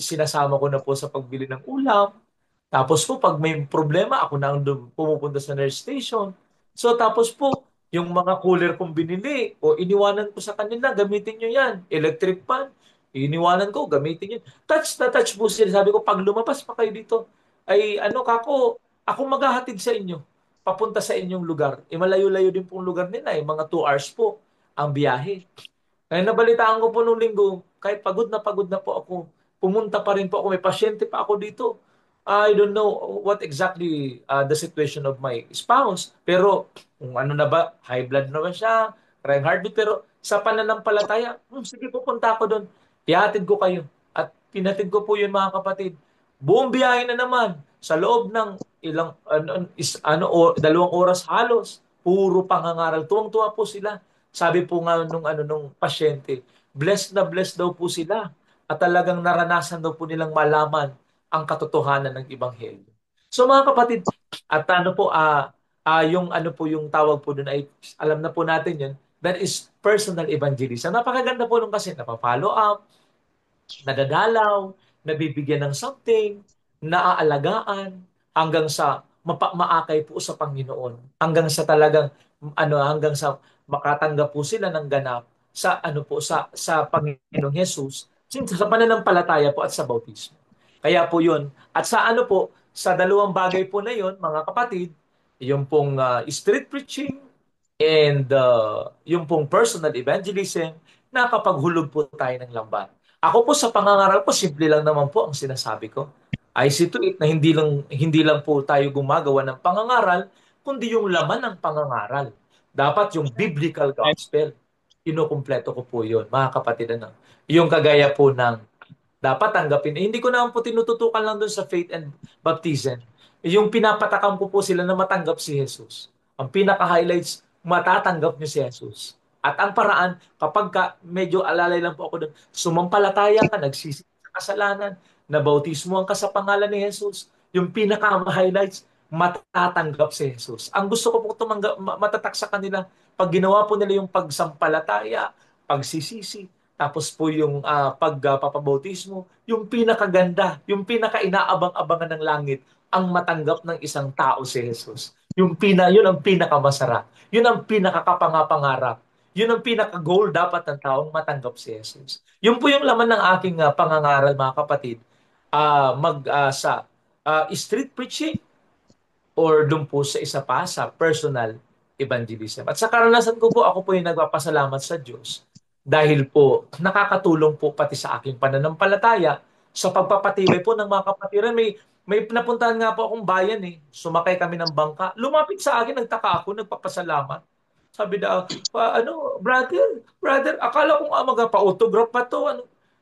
Sinasama ko na po sa pagbili ng ulam. Tapos po, pag may problema, ako na ang pumupunta sa nurse station. So tapos po, yung mga cooler kong binili, o iniwanan ko sa kanila, gamitin nyo yan. Electric fan, iniwanan ko, gamitin nyo. Touch na touch po sila. Sabi ko, pag lumabas pa kayo dito, ay ano kako, ako maghahatid sa inyo. Papunta sa inyong lugar. Malayo-layo din pong lugar nila. Mga 2 hours po ang biyahe. Kaya nabalitaan ko po nung linggo, kahit pagod na po ako, pumunta pa rin po ako, may pasyente pa ako dito. I don't know what exactly the situation of my spouse. Pero kung ano na ba, high blood na ba siya, crying heartbeat. Pero sa pananampalataya, sige pupunta ako doon. Ihatid ko kayo. At pinatid ko po yun mga kapatid. Buong biyahe na naman sa loob ng ilang 2 oras halos, puro pangangaral. Tuwang-tuwa po sila. Sabi po nga nung pasyente, blessed daw po sila at talagang naranasan daw po nilang malaman ang katotohanan ng ebanghelyo. So mga kapatid, at ano po yung ano po yung tawag po doon ay alam na po natin 'yun. That is personal evangelism. Napakaganda po nung kasi napapollow up, nadadalaw, nabibigyan ng something, naaalagaan, hanggang sa maakay po sa Panginoon. Hanggang sa talagang hanggang sa makatanggap po sila ng ganap sa ano po sa Panginoong Hesus sa pananampalataya po at sa bautismo. Kaya po 'yun. At sa ano po, sa dalawang bagay po na 'yon, mga kapatid, yung pong street preaching and yung pong personal evangelism, nakapaghulog po tayo ng lambat. Ako po sa pangangaral ko, simple lang naman po ang sinasabi ko. I see to it na hindi lang po tayo gumagawa ng pangangaral, kundi yung laman ng pangangaral. Dapat yung biblical gospel. Kinukumpleto ko po yun, mga kapatid. Yung kagaya po ng dapat tanggapin. Hindi ko naman po tinututukan lang doon sa faith and baptism. Yung pinapatakan ko po sila na matanggap si Jesus. Ang pinaka-highlights, matatanggap niyo si Jesus. At ang paraan, kapag medyo alalay lang po ako doon, sumampalataya ka, nagsisi sa kasalanan, nabautismo ka sa pangalan ni Jesus, yung pinaka-highlights, matatanggap si Jesus. Ang gusto ko po matatak sa kanila, pag ginawa po nila yung pagsampalataya, pagsisisi, tapos po yung pagpapabautismo, yung pinakaganda, yung pinaka-inaabang-abangan ng langit, ang matanggap ng isang tao si Jesus. Yun ang pinakamasarap. Yun ang pinakakapangapangarap. Yun ang pinaka-goal dapat ng taong matanggap si Jesus. Yun po yung laman ng aking pangangaral, mga kapatid. Sa street preaching or doon po sa isa pa sa personal evangelism. At sa karanasan ko po, ako po yung nagpapasalamat sa Diyos dahil po nakakatulong po pati sa aking pananampalataya sa pagpapatibay po ng mga kapatiran. May napuntahan nga po akong bayan eh. Sumakay kami ng bangka. Lumapit sa akin, nagtaka ako, nagpapasalamat. Sabi daw, brother, akala kong magpa-autograph pa to.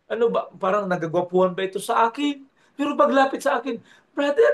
Ano ba, parang nagagwapuhan ba ito sa akin? Pero paglapit sa akin, brother,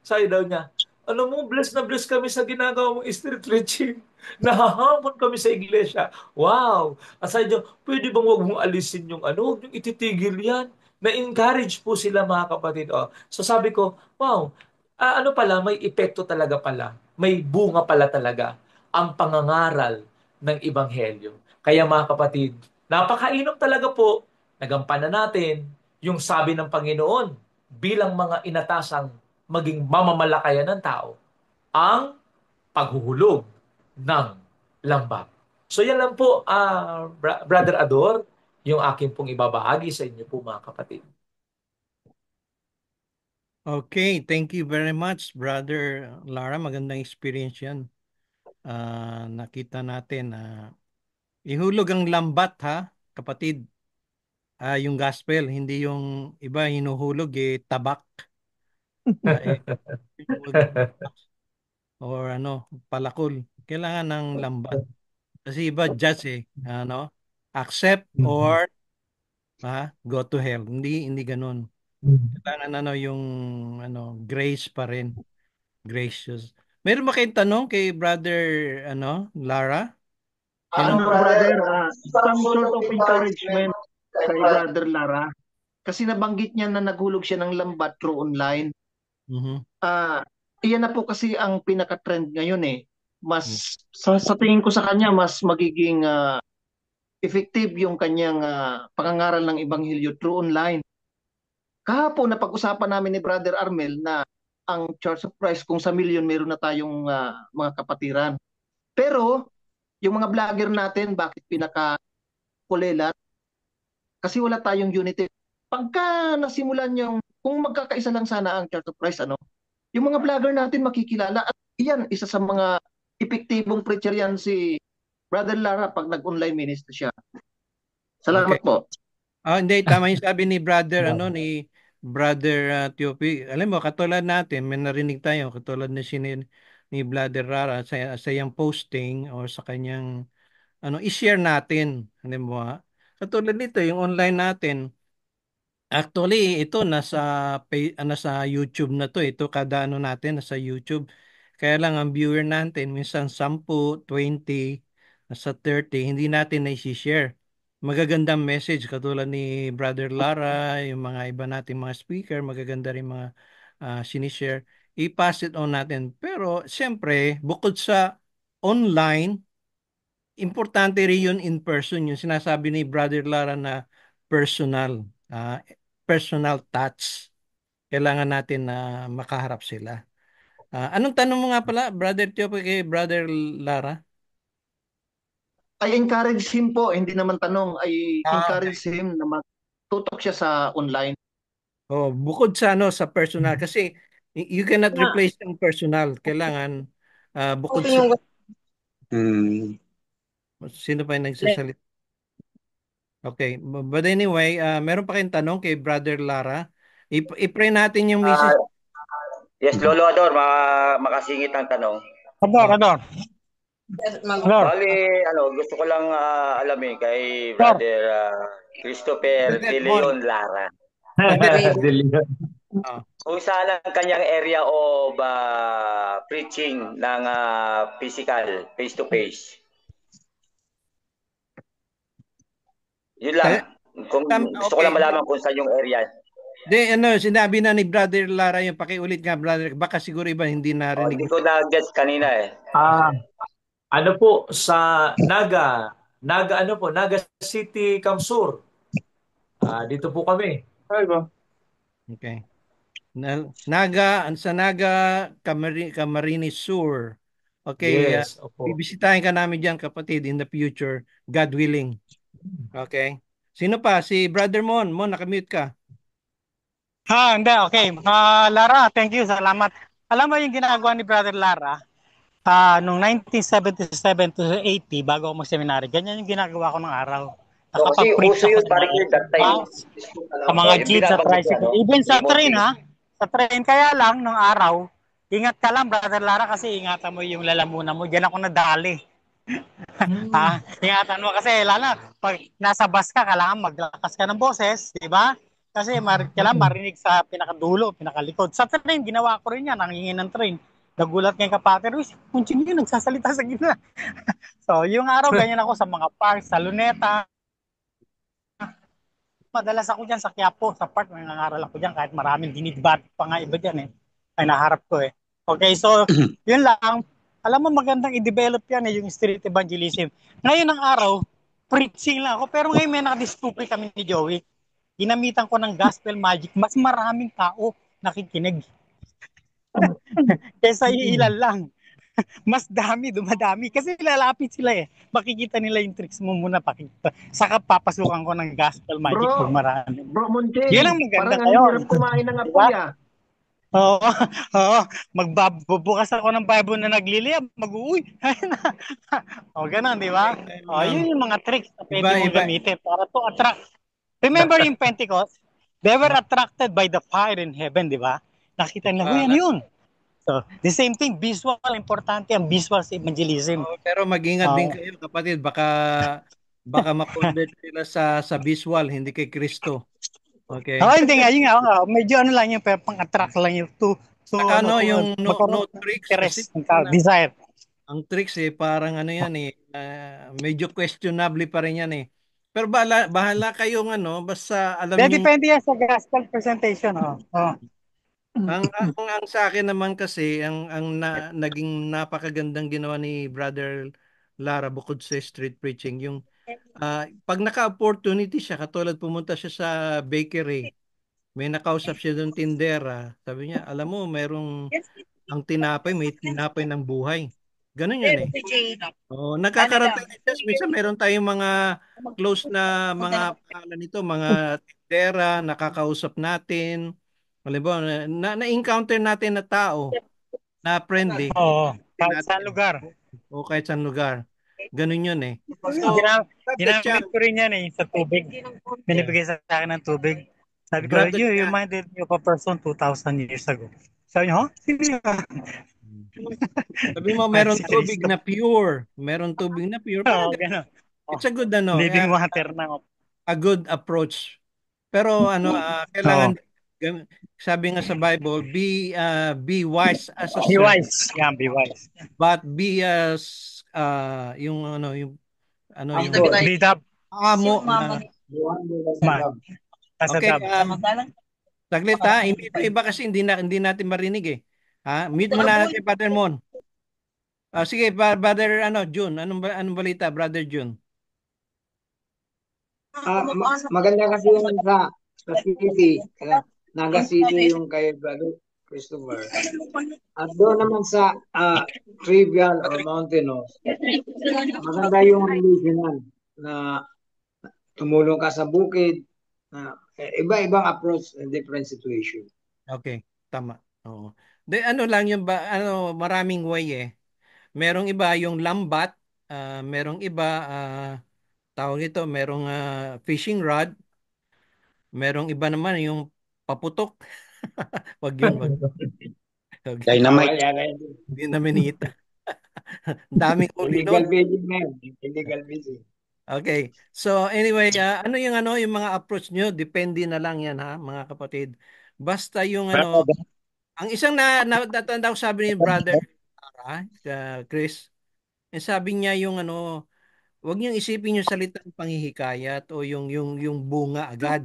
sabi daw niya, ano mo, blessed na blessed kami sa ginagawa mong street preaching. Nahahamon kami sa iglesia. Wow! Aside nyo, pwede bang wag mong alisin yung huwag yung ititigil yan. Na-encourage po sila mga kapatid. Oh. So sabi ko, wow, ano pala, may epekto talaga pala. May bunga pala talaga ang pangangaral ng Ebanghelyo. Kaya mga kapatid, napakainom talaga po, nagampanan natin yung sabi ng Panginoon bilang mga inatasang maging mamamalakayan ng tao, ang paghuhulog ng lambat. So yan lang po, Brother Ador, yung akin pong ibabahagi sa inyo po mga kapatid. Okay, thank you very much, Brother Lara. Magandang experience yan. Nakita natin na ihulog ang lambat ha, kapatid. Yung gospel, hindi yung iba hinuhulog tabak. wood or palakol. Kailangan ng lambat. Kasi iba judge accept or go to hell. Hindi ganun. Kailangan yung grace pa rin. Gracious. Meron ba kayong tanong kay Brother Lara? Brother, some sort of encouragement kay Brother Lara. Kasi nabanggit niya na naghulog siya ng lambat through online. Iyan na po kasi ang pinaka-trend ngayon eh. Mas sa tingin ko sa kanya mas magiging effective yung kanyang pangangaral ng ebanghelyo through online. Kahapon napag-usapan namin ni Brother Armel na ang Church of Christ kung sa milyon meron na tayong mga kapatiran. Pero yung mga vlogger natin bakit pinaka-kulelat? Kasi wala tayong unity. Pagka nasimulan yung kung magkakaisa lang sana ang Church of Christ yung mga vlogger natin makikilala at iyan isa sa mga epektibong preacher yan si Brother Lara pag nag-online ministry siya. Salamat po. Hindi, tama yung sabi ni Brother ni Brother Tiopi. Alam mo, katulad natin, may narinig tayo, katulad na ni Brother Rara sa yung posting or sa kanyang i-share natin. Alam mo katulad nito, yung online natin, actually, ito nasa YouTube na to. Ito kada natin nasa YouTube. Kaya lang ang viewer natin minsan 10, 20, nasa 30, hindi natin na-share. Magagandang message katulad ni Brother Lara, yung mga iba nating mga speaker, magaganda rin mga sinishare. I-pass it on natin. Pero siyempre, bukod sa online, importante rin yun in person. Yung sinasabi ni Brother Lara na personal touch. Kailangan natin na makaharap sila. Anong tanong mo nga pala, Brother Tiopo, kay Brother Lara? I encourage him po, hindi naman tanong. I encourage him na magtutok siya sa online. Bukod sa sa personal. Kasi you cannot replace yung personal. Kailangan bukod sa... Sino pa yung nagsasalita? Okay. But anyway, meron pa kayong tanong kay Brother Lara? I-pray natin yung message. Yes, Lolo Ador, makasingit ang tanong. Ador. Bali, gusto ko lang alamin kay Brother Christopher De Leon Lara. Kung saan ang kanyang area of preaching ng physical, face-to-face. Yun lang. Gusto ko lang malaman kung saan yung area. Sinabi na ni Brother Lara yung pakiulit nga, Brother. Baka siguro iba hindi narinig. Hindi ko na-guess kanina eh. Ano po sa Naga City, Kamsur. Dito po kami. Okay. Sa Naga Camarines Sur. Okay. Yes, bibisitahin ka namin diyan, kapatid, in the future, God willing. Okay. Sino pa? Si Brother Mon, nakamute ka. Hindi. Okay. Lara, thank you. Salamat. Alam mo yung ginagawa ni Brother Lara, noong 1977 to 80, bago ako mag-seminary, ganyan yung ginagawa ko ng araw. Kasi uso yun, parang that time. Sa mga jeep, sa tricycle. Even sa train, Sa train, kaya lang, nung araw, ingat ka lang, Brother Lara, kasi ingatan mo yung lalamunan mo. Diyan ako nadali. Ingatan mo kasi, lalo, pag nasa bus ka, kailangan maglakas ka ng boses, di ba? Kasi kailangan marinig sa pinakadulo, pinakalikod. Sa train, ginawa ko rin yan, nangingin ng train. Nagulat ng kapatid, kunching yun, nagsasalita sa gitna. So, yung araw, ganyan ako sa mga parks, sa Luneta. Madalas ako dyan sa Quiapo, sa park, nangangaral ako dyan, kahit maraming dinidbat pa nga iba dyan ay naharap ko Okay, so, yun lang. Alam mo, magandang i-develop yan yung street evangelism. Ngayon ang araw, preaching lang ako, pero ngayon may nakadiscovery kami ni Joey. Ginamitan ko ng gospel magic, mas maraming tao nakikinig. Kesa ilan lang. Mas dumadami. Kasi lalapit sila Makikita nila yung tricks mo muna pakita. Saka papasukan ko ng gospel magic pag marami. Bro Monte, yan ang maganda parang ang hirap kumain ng apoy Oo. Magbubukas ako ng Bible na nagliliyab. Mag-uwi. Ganun, di ba? Yun yung mga tricks na pwede mong gamitin para to attract. Remember yung Pentecost? They were attracted by the fire in heaven, di ba? Nakita nila, huy, ano yun? So, the same thing, visual, importante ang visual sa evangelism. Pero mag-ingat din kayo, kapatid. Baka ma-convert sila sa visual, hindi kay Kristo. Okay? Hindi nga, yun nga. Medyo ano lang yung pang-attract lang yung Saka yung no tricks kasi desire. Ang tricks parang ano yan medyo questionable pa rin yan Pero bahala kayong basta alam niyo. Depende yan sa gospel presentation. Ang sa akin naman kasi naging napakagandang ginawa ni Brother Lara bukod sa street preaching yung pag naka-opportunity siya katulad pumunta siya sa bakery, may nakausap siya doon tindera, sabi niya alam mo ang tinapay, may tinapay ng buhay, ganun yun nagkakaroon tayo minsan meron tayong mga close na mga pangalan nito, mga tindera nakakausap natin. Halimbawa, na-encounter natin na tao na friendly. Kahit saan lugar. O kahit saan lugar. Ganun yun So, ginamit ko rin yan sa tubig. Binibigay sa akin ng tubig. Sabi ko, you reminded me of a person 2,000 years ago. Sabi niyo, Sabi mo, meron tubig na pure. Meron tubig na pure. Ganun. It's a good living water na. A good approach. Pero kailangan sabi nga sa Bible, be wise as a serpent. Be wise. Yeah, be wise. But be as yung lead up. Okay. Saglit iba kasi hindi natin marinig mute mo na natin, Brother Mon. Sige, Brother June, anong balita, Brother June? Maganda kasi yung sa city, Naga City yung kay Brother Christopher. At doon naman sa Trivial or Mountainous, maganda yung relational na tumulong ka sa bukid, na iba-ibang approach in different situation. Okay, tama. Oo. Lang yung maraming way Merong iba yung lambat, merong iba tawag ito, merong fishing rod, merong iba naman yung paputok. Wag yun, wag. Dynamite. Hindi namin iita. Daming uli Illegal fishing na yun. Illegal fishing. Okay. So anyway, yung mga approach nyo, depende na lang yan mga kapatid. Basta yung ang isang natanda ko sabi ni Brother Chris, sabi niya yung wag niyong isipin yung salitang panghihikayat o yung bunga agad.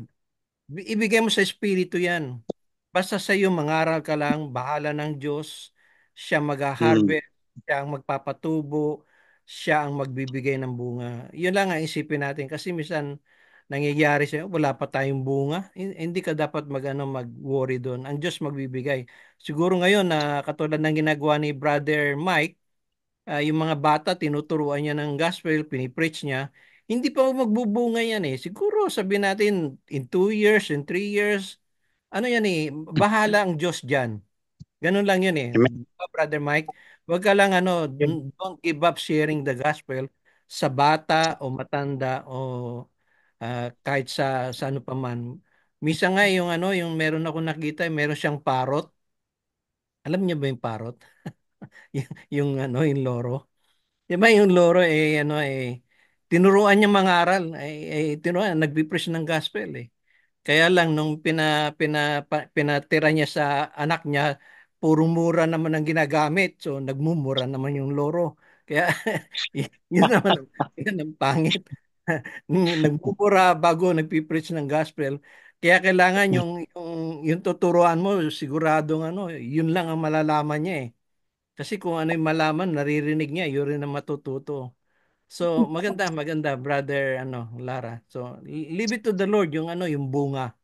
Ibigay mo sa espiritu yan. Basta sa iyo mangaral ka lang, bahala ng Diyos, siya mag-harvest, siya ang magpapatubo, siya ang magbibigay ng bunga. Yun lang ang isipin natin kasi minsan nangyayari siya, wala pa tayong bunga. Hindi ka dapat mag-worry doon. Ang Diyos magbibigay. Siguro ngayon na katulad ng ginagawa ni Brother Mike, yung mga bata tinuturuan niya ng gospel, pinipreach niya, hindi pa magbubunga yan Siguro sabihin natin in 2 years, in 3 years, yan bahala ang Diyos dyan. Ganun lang yun Brother Mike, wag ka lang don't give up sharing the gospel sa bata o matanda o kahit sa ano pa man. Misa nga yung meron ako nakita, meron siyang parrot. Alam niyo ba yung parrot? yung loro. Diba yung loro tinuruan niya mangaral, tinuruan, nagbe-preach ng gospel Kaya lang nung pinatira niya sa anak niya, puro mura naman ang ginagamit. So nagmumura naman yung loro. Kaya yun naman yun ang pangit. Nagmumura bago nagpe-preach ng gospel. Kaya kailangan yung tuturuan mo siguradong yun lang ang malalaman niya Kasi kung ano yung malaman, naririnig niya, yun rin ang matututo. So, maganda, brother, Lara. So, leave it to the Lord, yung yung bunga.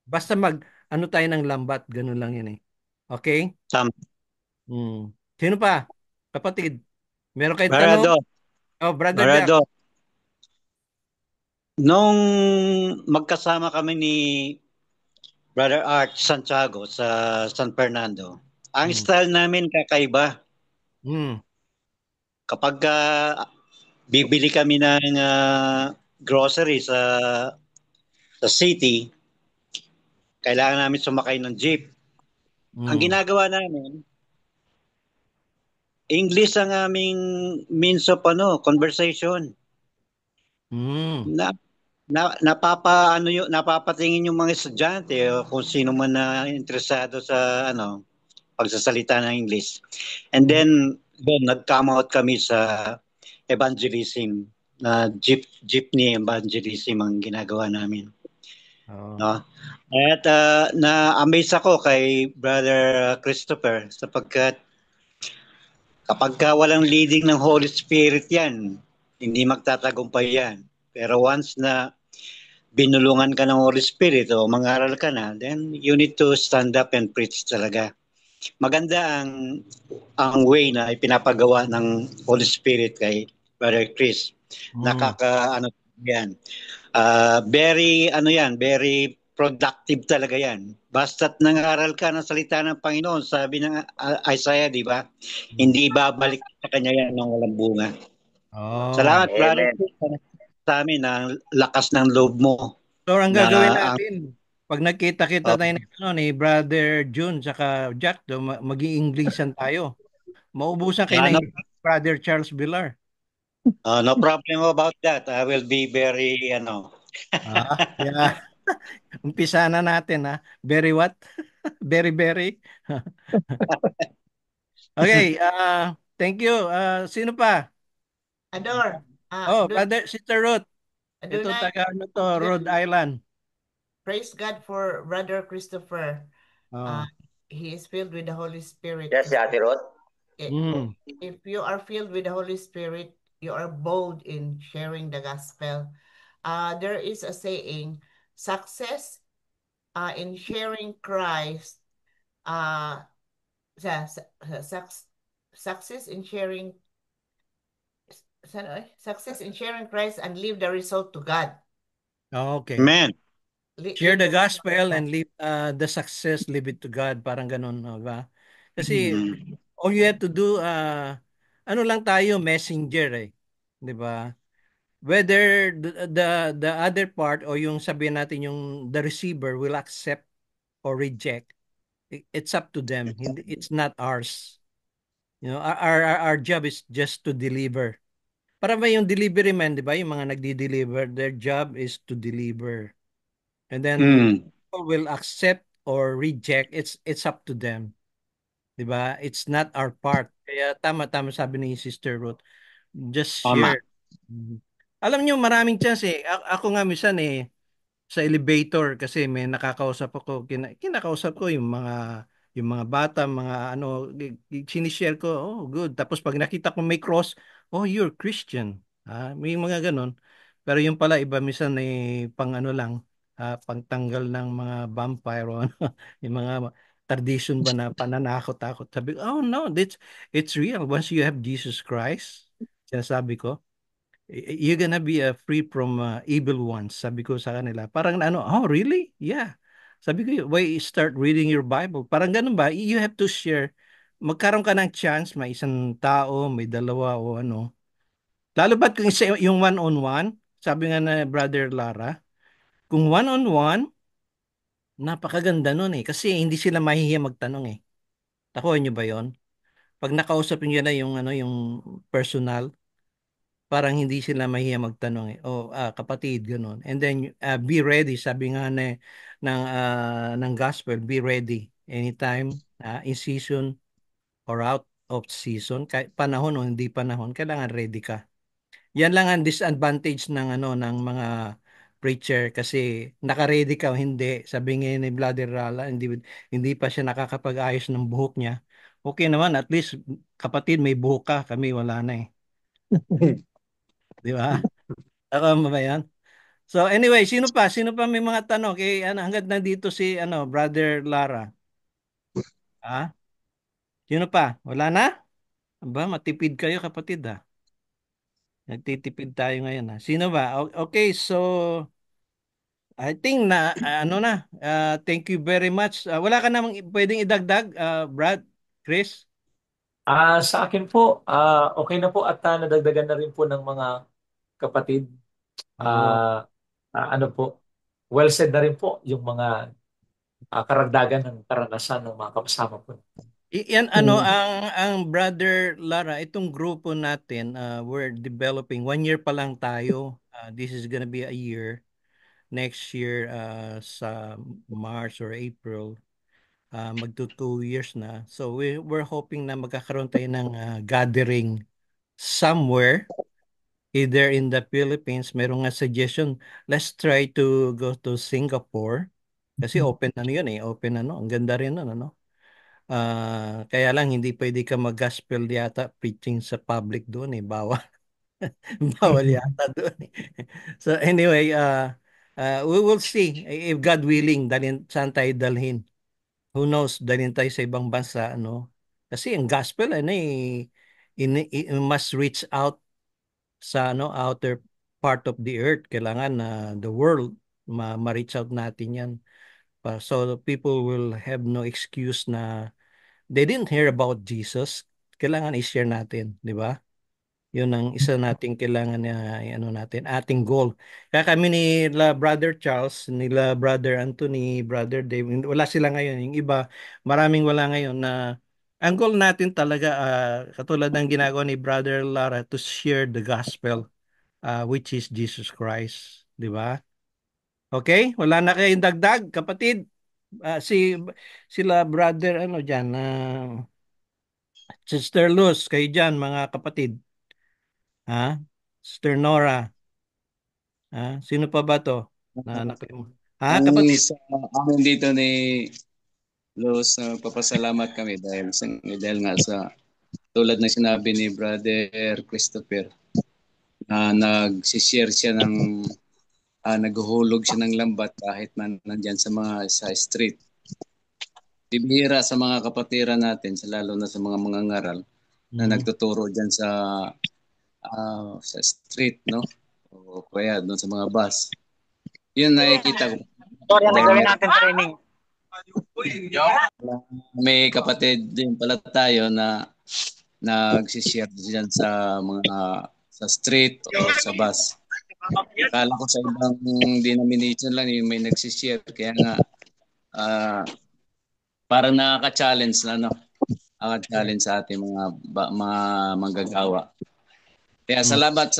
Basta tayo ng lambat, ganun lang yun Okay? Tama. Sino pa? Kapatid, meron kayo tanong? Brother Jack. Nung magkasama kami ni Brother Art Santiago sa San Fernando, ang style namin kakaiba. Kapag bibili kami ng grocery sa city, kailangan namin sumakay ng jeep. Ang ginagawa namin, English ang aming means of conversation. Napapatingin yung mga estudyante o kung sino man na interesado sa pagsasalita ng English. And then doon nag-come out kami sa evangelism, na jeepney evangelism ang ginagawa namin. No? At na-amaze ako kay Brother Christopher sapagkat kapag walang leading ng Holy Spirit yan, hindi magtatagumpay yan. Pero once na binulungan ka ng Holy Spirit o mangaral ka na, then you need to stand up and preach talaga. Maganda ang way na ipinapagawa ng Holy Spirit kay Brother Chris. Yan. Very productive talaga yan. Basta't nangaral ka ng salita ng Panginoon, sabi ng Isaiah, di ba? Hindi babalik sa kanya yan ng walang bunga. Salamat, Brother Chris, sa amin ang lakas ng loob mo. So, ang gagawin natin, pag nagkita-kita tayo ni Brother June saka Jack, mag-i-Englishan tayo. Maubusan kayo na Brother Charles Villar. No problem about that. I will be very, yeah. Umpisa na natin, ha? Very what? Very. Okay, thank you. Sino pa? Ador. Brother, Sister Ruth. Ito taga Rhode Island. Praise God for Brother Christopher. He is filled with the Holy Spirit. Yes, Ate Ruth. If you are filled with the Holy Spirit, you are bold in sharing the gospel. There is a saying, success in sharing Christ, success in sharing Christ and leave the result to God. Okay. Amen. Share the gospel and leave the success, leave it to God. Parang ganun, ba? Kasi all you have to do, lang tayo, messenger, 'di ba? Whether the other part o yung sabihin natin yung the receiver will accept or reject, it's up to them. It's not ours. Our job is just to deliver. Para ba yung delivery man, 'di ba? Yung mga nagdi-deliver, their job is to deliver. And then people will accept or reject. It's up to them. 'Di ba? It's not our part. Kaya tama sabi ni Sister Ruth. Just share. Alam niyo maraming chance eh. Ako nga minsan sa elevator kasi may nakakausap ako, kinakausap ko yung mga bata, mga sinishare ko, oh good. Tapos pag nakita ko may cross, oh you're Christian. May mga ganon. Pero yung pala iba minsan pang lang, pangtanggal ng mga vampire o yung mga tradition ba na pananakot-takot. Sabi ko, oh no, it's real. Once you have Jesus Christ, sinasabi ko, you're gonna be free from evil ones. Sabi ko sa kanila. Parang oh really? Yeah. Sabi ko, why start reading your Bible? Parang ganun ba? You have to share. Magkaroon ka ng chance, may isang tao, may dalawa o ano. Lalo ba't kung yung one-on-one, sabi nga na Brother Lara, kung one-on-one, napakaganda nun kasi hindi sila mahihiya magtanong Takuha nyo ba yon? Pag nakausap nyo na yung personal, parang hindi sila mahiya magtanong kapatid, ganun. And then, be ready, sabi nga ng gospel, be ready. Anytime, in season or out of season, kahit panahon o hindi panahon, kailangan ready ka. Yan lang ang disadvantage ng mga preacher kasi naka-ready ka o hindi. Sabi nga ni Brother Rala, hindi pa siya nakakapag-ayos ng buhok niya. Okay naman, at least kapatid may buhok ka, kami wala na Di ba? Tama ba yan? So anyway, sino pa? Sino pa may mga tanong? Hanggang nandito si Brother Lara. Sino pa? Wala na? Aba, matipid kayo kapatid Nagtitipid tayo ngayon Sino ba? Okay, so I think na thank you very much. Wala ka namang pwedeng idagdag, Brad, Chris? Sa akin po, okay na po at nadagdagan na rin po ng mga kapatid. Well said na rin po yung mga karagdagan ng karanasan ng mga kasama po. Yan ano ang Brother Lara, itong grupo natin, we're developing 1 year pa lang tayo. This is gonna be a year. Next year sa March or April, magto 2 years na. So we're hoping na magkakaroon tayo ng gathering somewhere, either in the Philippines. Merong nga suggestion, let's try to go to Singapore kasi open ano yun open ano, ang ganda rin nun ano. Kaya lang hindi pwede ka mag-gospel yata preaching sa public doon bawal. Bawal yata doon So anyway, we will see if God willing saan tayo dalhin. Who knows, dalhin tayo sa ibang bansa ano. Kasi ang gospel must reach out sa outer part of the earth. Kailangan na the world ma-reach out natin yan. So people will have no excuse na they didn't hear about Jesus. Kailangan i-share natin, di ba? Yun ang isa nating kailangan na natin, ating goal. Kaya kami nila Brother Charles, nila Brother Anthony, Brother Dave, wala sila ngayon. Yung iba, maraming wala ngayon na ang goal natin talaga, katulad ng ginagawa ni Brother Lara, to share the gospel, which is Jesus Christ. Di ba? Okay? Wala na kayong dagdag, kapatid. Sila Brother, dyan, Sister Luz, kayo dyan, mga kapatid. Ha? Sister Nora. Sino pa ba to? Nahanapin mo. Kapatid? Sa amin dito ni Los, papasalamat kami dahil nga sa tulad ng sinabi ni Brother Christopher, nag-share siya ng naghuhulog siya ng lambat kahit nandyan sa street. Bibihira sa mga kapatiran natin, lalo na sa mga ngaral na nagtuturo dyan sa street, no? O kaya doon sa mga bus. Yun nakikita ko. Sorry, gawin natin training. May kapatid din pala tayo na nagsishare dyan sa sa street o sa bus. Akala ko sa ibang denomination lang yung may nagsishare. Kaya nga, parang nakaka-challenge na, nakaka-challenge sa ating mga manggagawa. Kaya salamat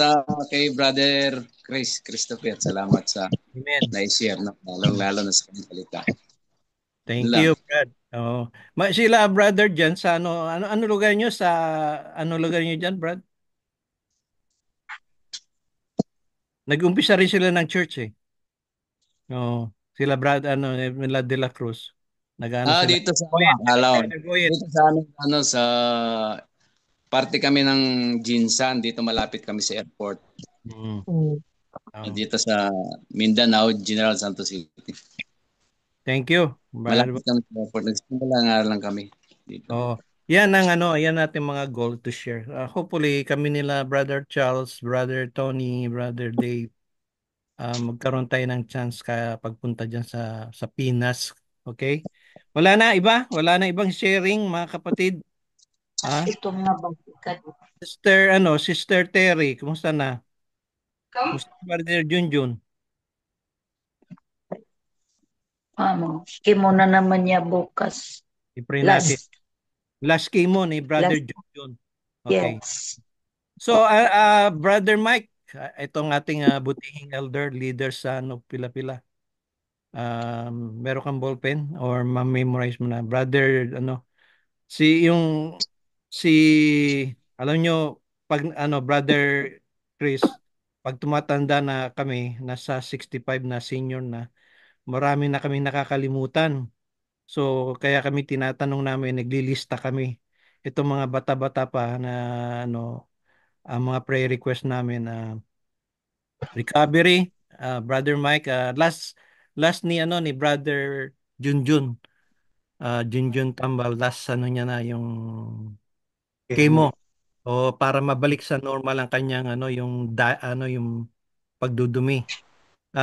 kay Brother Christopher. Salamat sa na-share, lalo na sa kanyang salita. Thank you, Brad. Sila brother diyan sa ano lugar niyo diyan, Brad? Nag-umpisa rin sila ng church sila Brad Mila de la Cruz. Sila. Dito sa dito sa amin sa parte kami ng Jinsan, dito malapit kami sa airport. Dito sa Mindanao, General Santos City. Thank you. Malapit kami sa airport. Nagsimula lang kami dito. Yan natin mga goal to share. Hopefully kami nila Brother Charles, Brother Tony, Brother Dave, magkaroon tayo ng chance pagpunta dyan sa Pinas. Okay? Wala na ibang sharing, mga kapatid. Ito nga bangkikan. Sister Terry, kumusta na? Kumusta Brother Junjun? Chemo na naman niya bukas. I-pray natin. Last chemo ni Brother Junjun. Okay. Yes. So, Brother Mike, itong ating butihing elder leader sa Pila-Pila. Meron kang ballpen or ma-memorize mo na? Brother, alam nyo, pag Brother Chris, pag tumatanda na kami, nasa 65 na senior na, marami na kaming nakakalimutan. So, kaya kami tinatanong namin, naglilista kami. Itong mga bata-bata pa na ang mga prayer request namin recovery, Brother Mike, last ni Brother Junjun. Junjun Tambal, last niya na yung chemo. O para mabalik sa normal ang kanyang yung pagdudumi.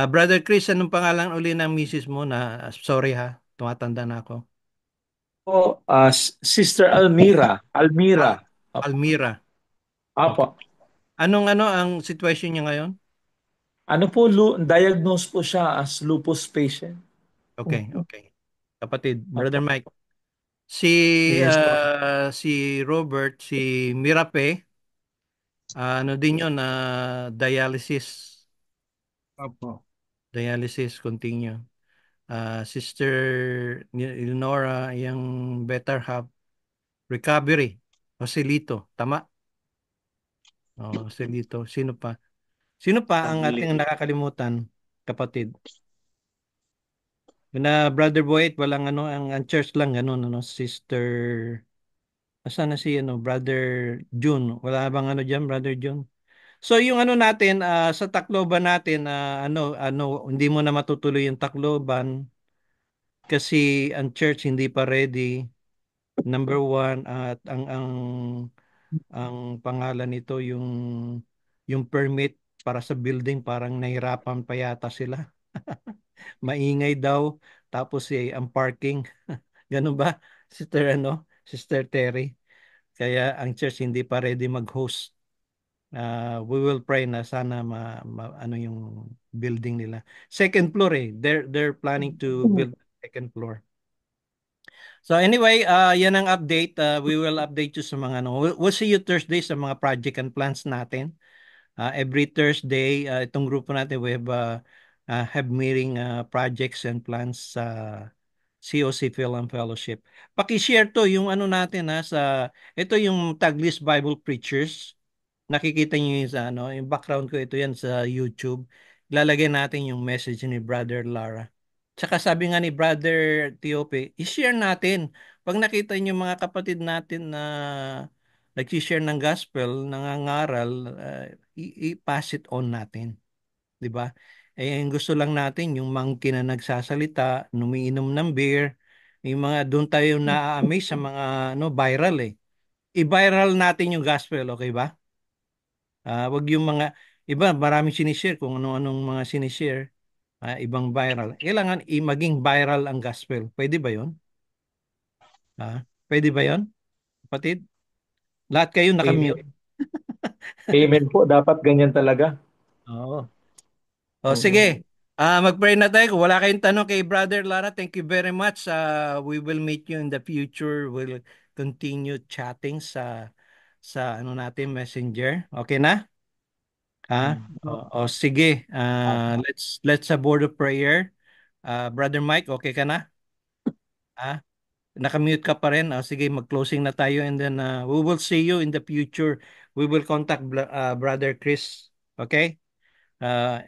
Brother Chris, anong pangalan uli ng misis mo na sorry tumatanda na ako. Sister Almira. Almira. Apo. Anong ang situation niya ngayon? Diagnose po siya as lupus patient. Okay. kapatid, Brother Mike. Si Yes, po. si Robert, si Mirape, ano din yun, dialysis. Opo. Dialysis continue. Sister Eleonora, yung better half, recovery. Joselito, tama? Joselito. Sino pa? Sino pa ang ating nakakalimutan, kapatid? Na Brother Boyd, walang ano, ang church lang, ano, Sister, asan na si, Brother June? Wala bang ano dyan, Brother June? So yung ano natin, sa Tacloban natin, hindi mo na matutuloy yung Tacloban kasi ang church hindi pa ready. Number one, at ang pangalan nito, yung permit para sa building, parang nahirapan pa yata sila. Maingay daw, tapos ang parking. Ganun ba, Sister Terry? Kaya ang church hindi pa ready mag-host. We will pray na sana ano yung building nila. Second floor They're planning to build second floor. So anyway, yan ang update. We will update you sa mga We'll see you Thursday sa mga project and plans natin. Every Thursday, itong grupo natin we have meeting projects and plans sa COC Film Fellowship. Paki-share to yung ano natin ito yung Taglis Bible Preachers. Nakikita niyo yung yung background ko, ito yan sa YouTube. Ilalagay natin yung message ni Brother Lara. Tsaka sabi nga ni Brother Tiope, i-share natin. Pag nakita niyo mga kapatid natin na nag-share ng gospel, nangangaral, i-pass it on natin. 'Di ba? Yung gusto lang natin yung monkey na nagsasalita, umiinom ng beer, yung mga doon tayo na-amaze sa mga viral I-viral natin yung gospel, okay ba? Wag yung mga iba, maraming sinishare kung ano-anong mga sinishare, ibang viral. Kailangan maging viral ang gospel. Pwede ba 'yon? Pwede ba 'yon? Kapatid? Lahat kayo nakamute. Amen po, dapat ganyan talaga. Oo. Sige. Mag-pray na tayo. Kung wala kayong tanong kay Brother Lara, thank you very much. We will meet you in the future. We'll continue chatting sa natin, Messenger. Okay na? Sige. Let's aboard a prayer. Brother Mike, okay ka na? Nakamute ka pa rin. Sige, mag-closing na tayo and then we will see you in the future. We will contact Brother Chris. Okay?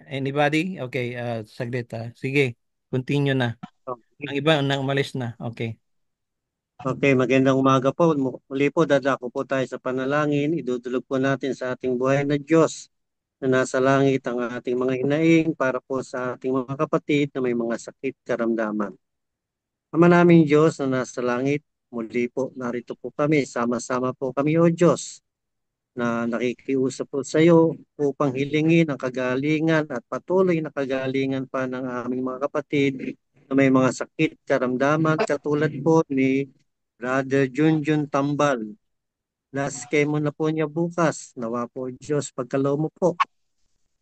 Anybody? Okay, saglit. Sige, continue na. Ang iba nang umalis na. Okay. Okay, magandang umaga po. Muli po, dadako po tayo sa panalangin. Idudulog po natin sa ating buhay na Diyos na nasa langit ang ating mga hinaing para po sa ating mga kapatid na may mga sakit, karamdaman. Ama naming Diyos na nasa langit, muli po narito po kami, sama-sama po kami o Diyos na nakikiusap po sa iyo upang hilingin ang kagalingan at patuloy na kagalingan pa ng aming mga kapatid na may mga sakit, karamdaman katulad po ni Brother Junjun Tambal. Last mo na po niya bukas. Nawa po Diyos, pagkalaw mo po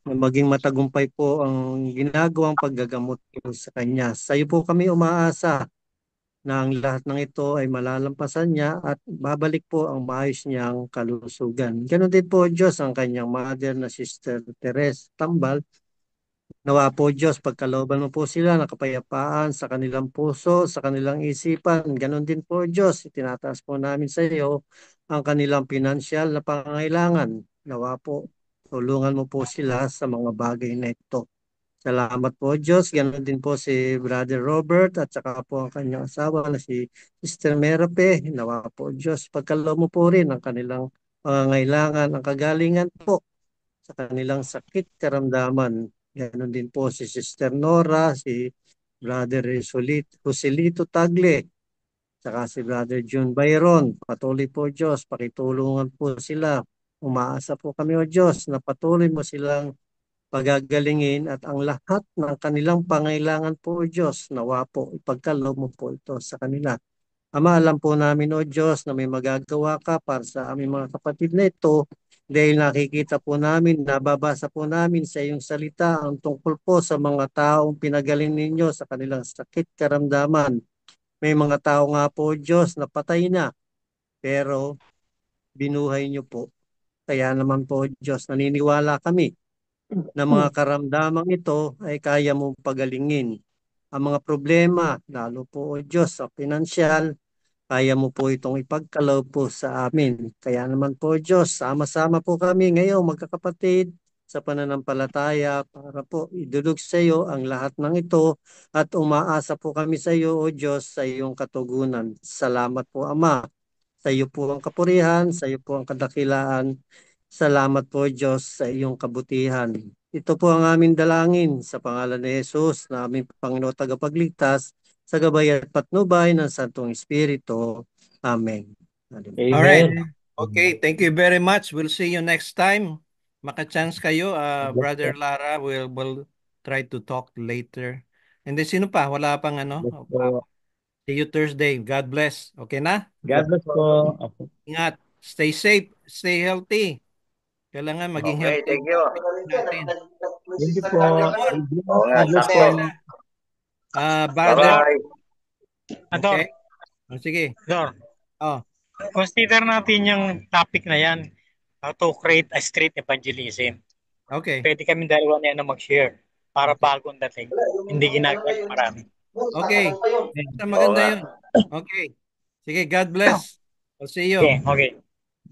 na maging matagumpay po ang ginagawang paggagamot po sa kanya. Sa iyo po kami umaasa na ang lahat ng ito ay malalampasan niya at babalik po ang maayos niyang kalusugan. Ganon din po Diyos ang kanyang mother na Sister Teres Tambal. Nawa po Diyos, pagkalooban mo po sila ng kapayapaan sa kanilang puso, sa kanilang isipan. Ganon din po Diyos, itinataas po namin sa iyo ang kanilang pinansyal na pangangailangan. Nawa po, tulungan mo po sila sa mga bagay na ito. Salamat po Diyos. Ganon din po si Brother Robert at saka po ang kanyang asawa na si Sister Merape. Nawa po Diyos, pagkaloob mo po rin ang kanilang pangangailangan, ang kagalingan po sa kanilang sakit, karamdaman. Ganon din po si Sister Nora, si Brother Joselito Tagle, saka si Brother June Byron. Patuloy po Diyos, pakitulungan po sila. Umaasa po kami o Diyos na patuloy mo silang pagagalingin at ang lahat ng kanilang pangailangan po o Diyos, nawa po ipagkaloob mo po ito sa kanila. Ama, alam po namin o Diyos na may magagawa ka para sa aming mga kapatid na ito dahil nakikita po namin, nababasa po namin sa iyong salita ang tungkol po sa mga taong pinagaling ninyo sa kanilang sakit, karamdaman. May mga tao nga po, Diyos, na patay na, pero binuhay niyo po. Kaya naman po, Diyos, naniniwala kami na mga karamdamang ito ay kaya mong pagalingin. Ang mga problema, lalo po, O Diyos, sa pinansyal, kaya mo po itong ipagkaloob po sa amin. Kaya naman po, Diyos, sama-sama po kami ngayon, magkakapatid, sa pananampalataya para po idulog sa iyo ang lahat ng ito at umaasa po kami sa iyo, O Diyos, sa iyong katugunan. Salamat po, Ama. Sa iyo po ang kapurihan, sa iyo po ang kadakilaan. Salamat po, Diyos, sa iyong kabutihan. Ito po ang aming dalangin sa pangalan ni Jesus na aming Panginoon tagapagligtas sa gabay at patnubay ng Santong Espiritu. Amen. All right. Okay, thank you very much. We'll see you next time. Maka-chance kayo, Brother Lara will try to talk later. And then sino pa? Wala pang ano? See you Thursday. God bless. Okay na? God bless po. Ingat. Stay safe. Stay healthy. Kailangan maging Okay, healthy. thank you. Natin. Thank you po. God bless po. Brother. Bye-bye. Ador. Okay. Sige. Ador. Oh. Consider natin yung topic na yan. How to create a street evangelism. Okay. Pwede kami dalawa na yan na mag-share para bagong dating. Hindi ginagawa ng marami. Okay. Maganda yun. Okay. Sige, God bless. I'll see you. Okay.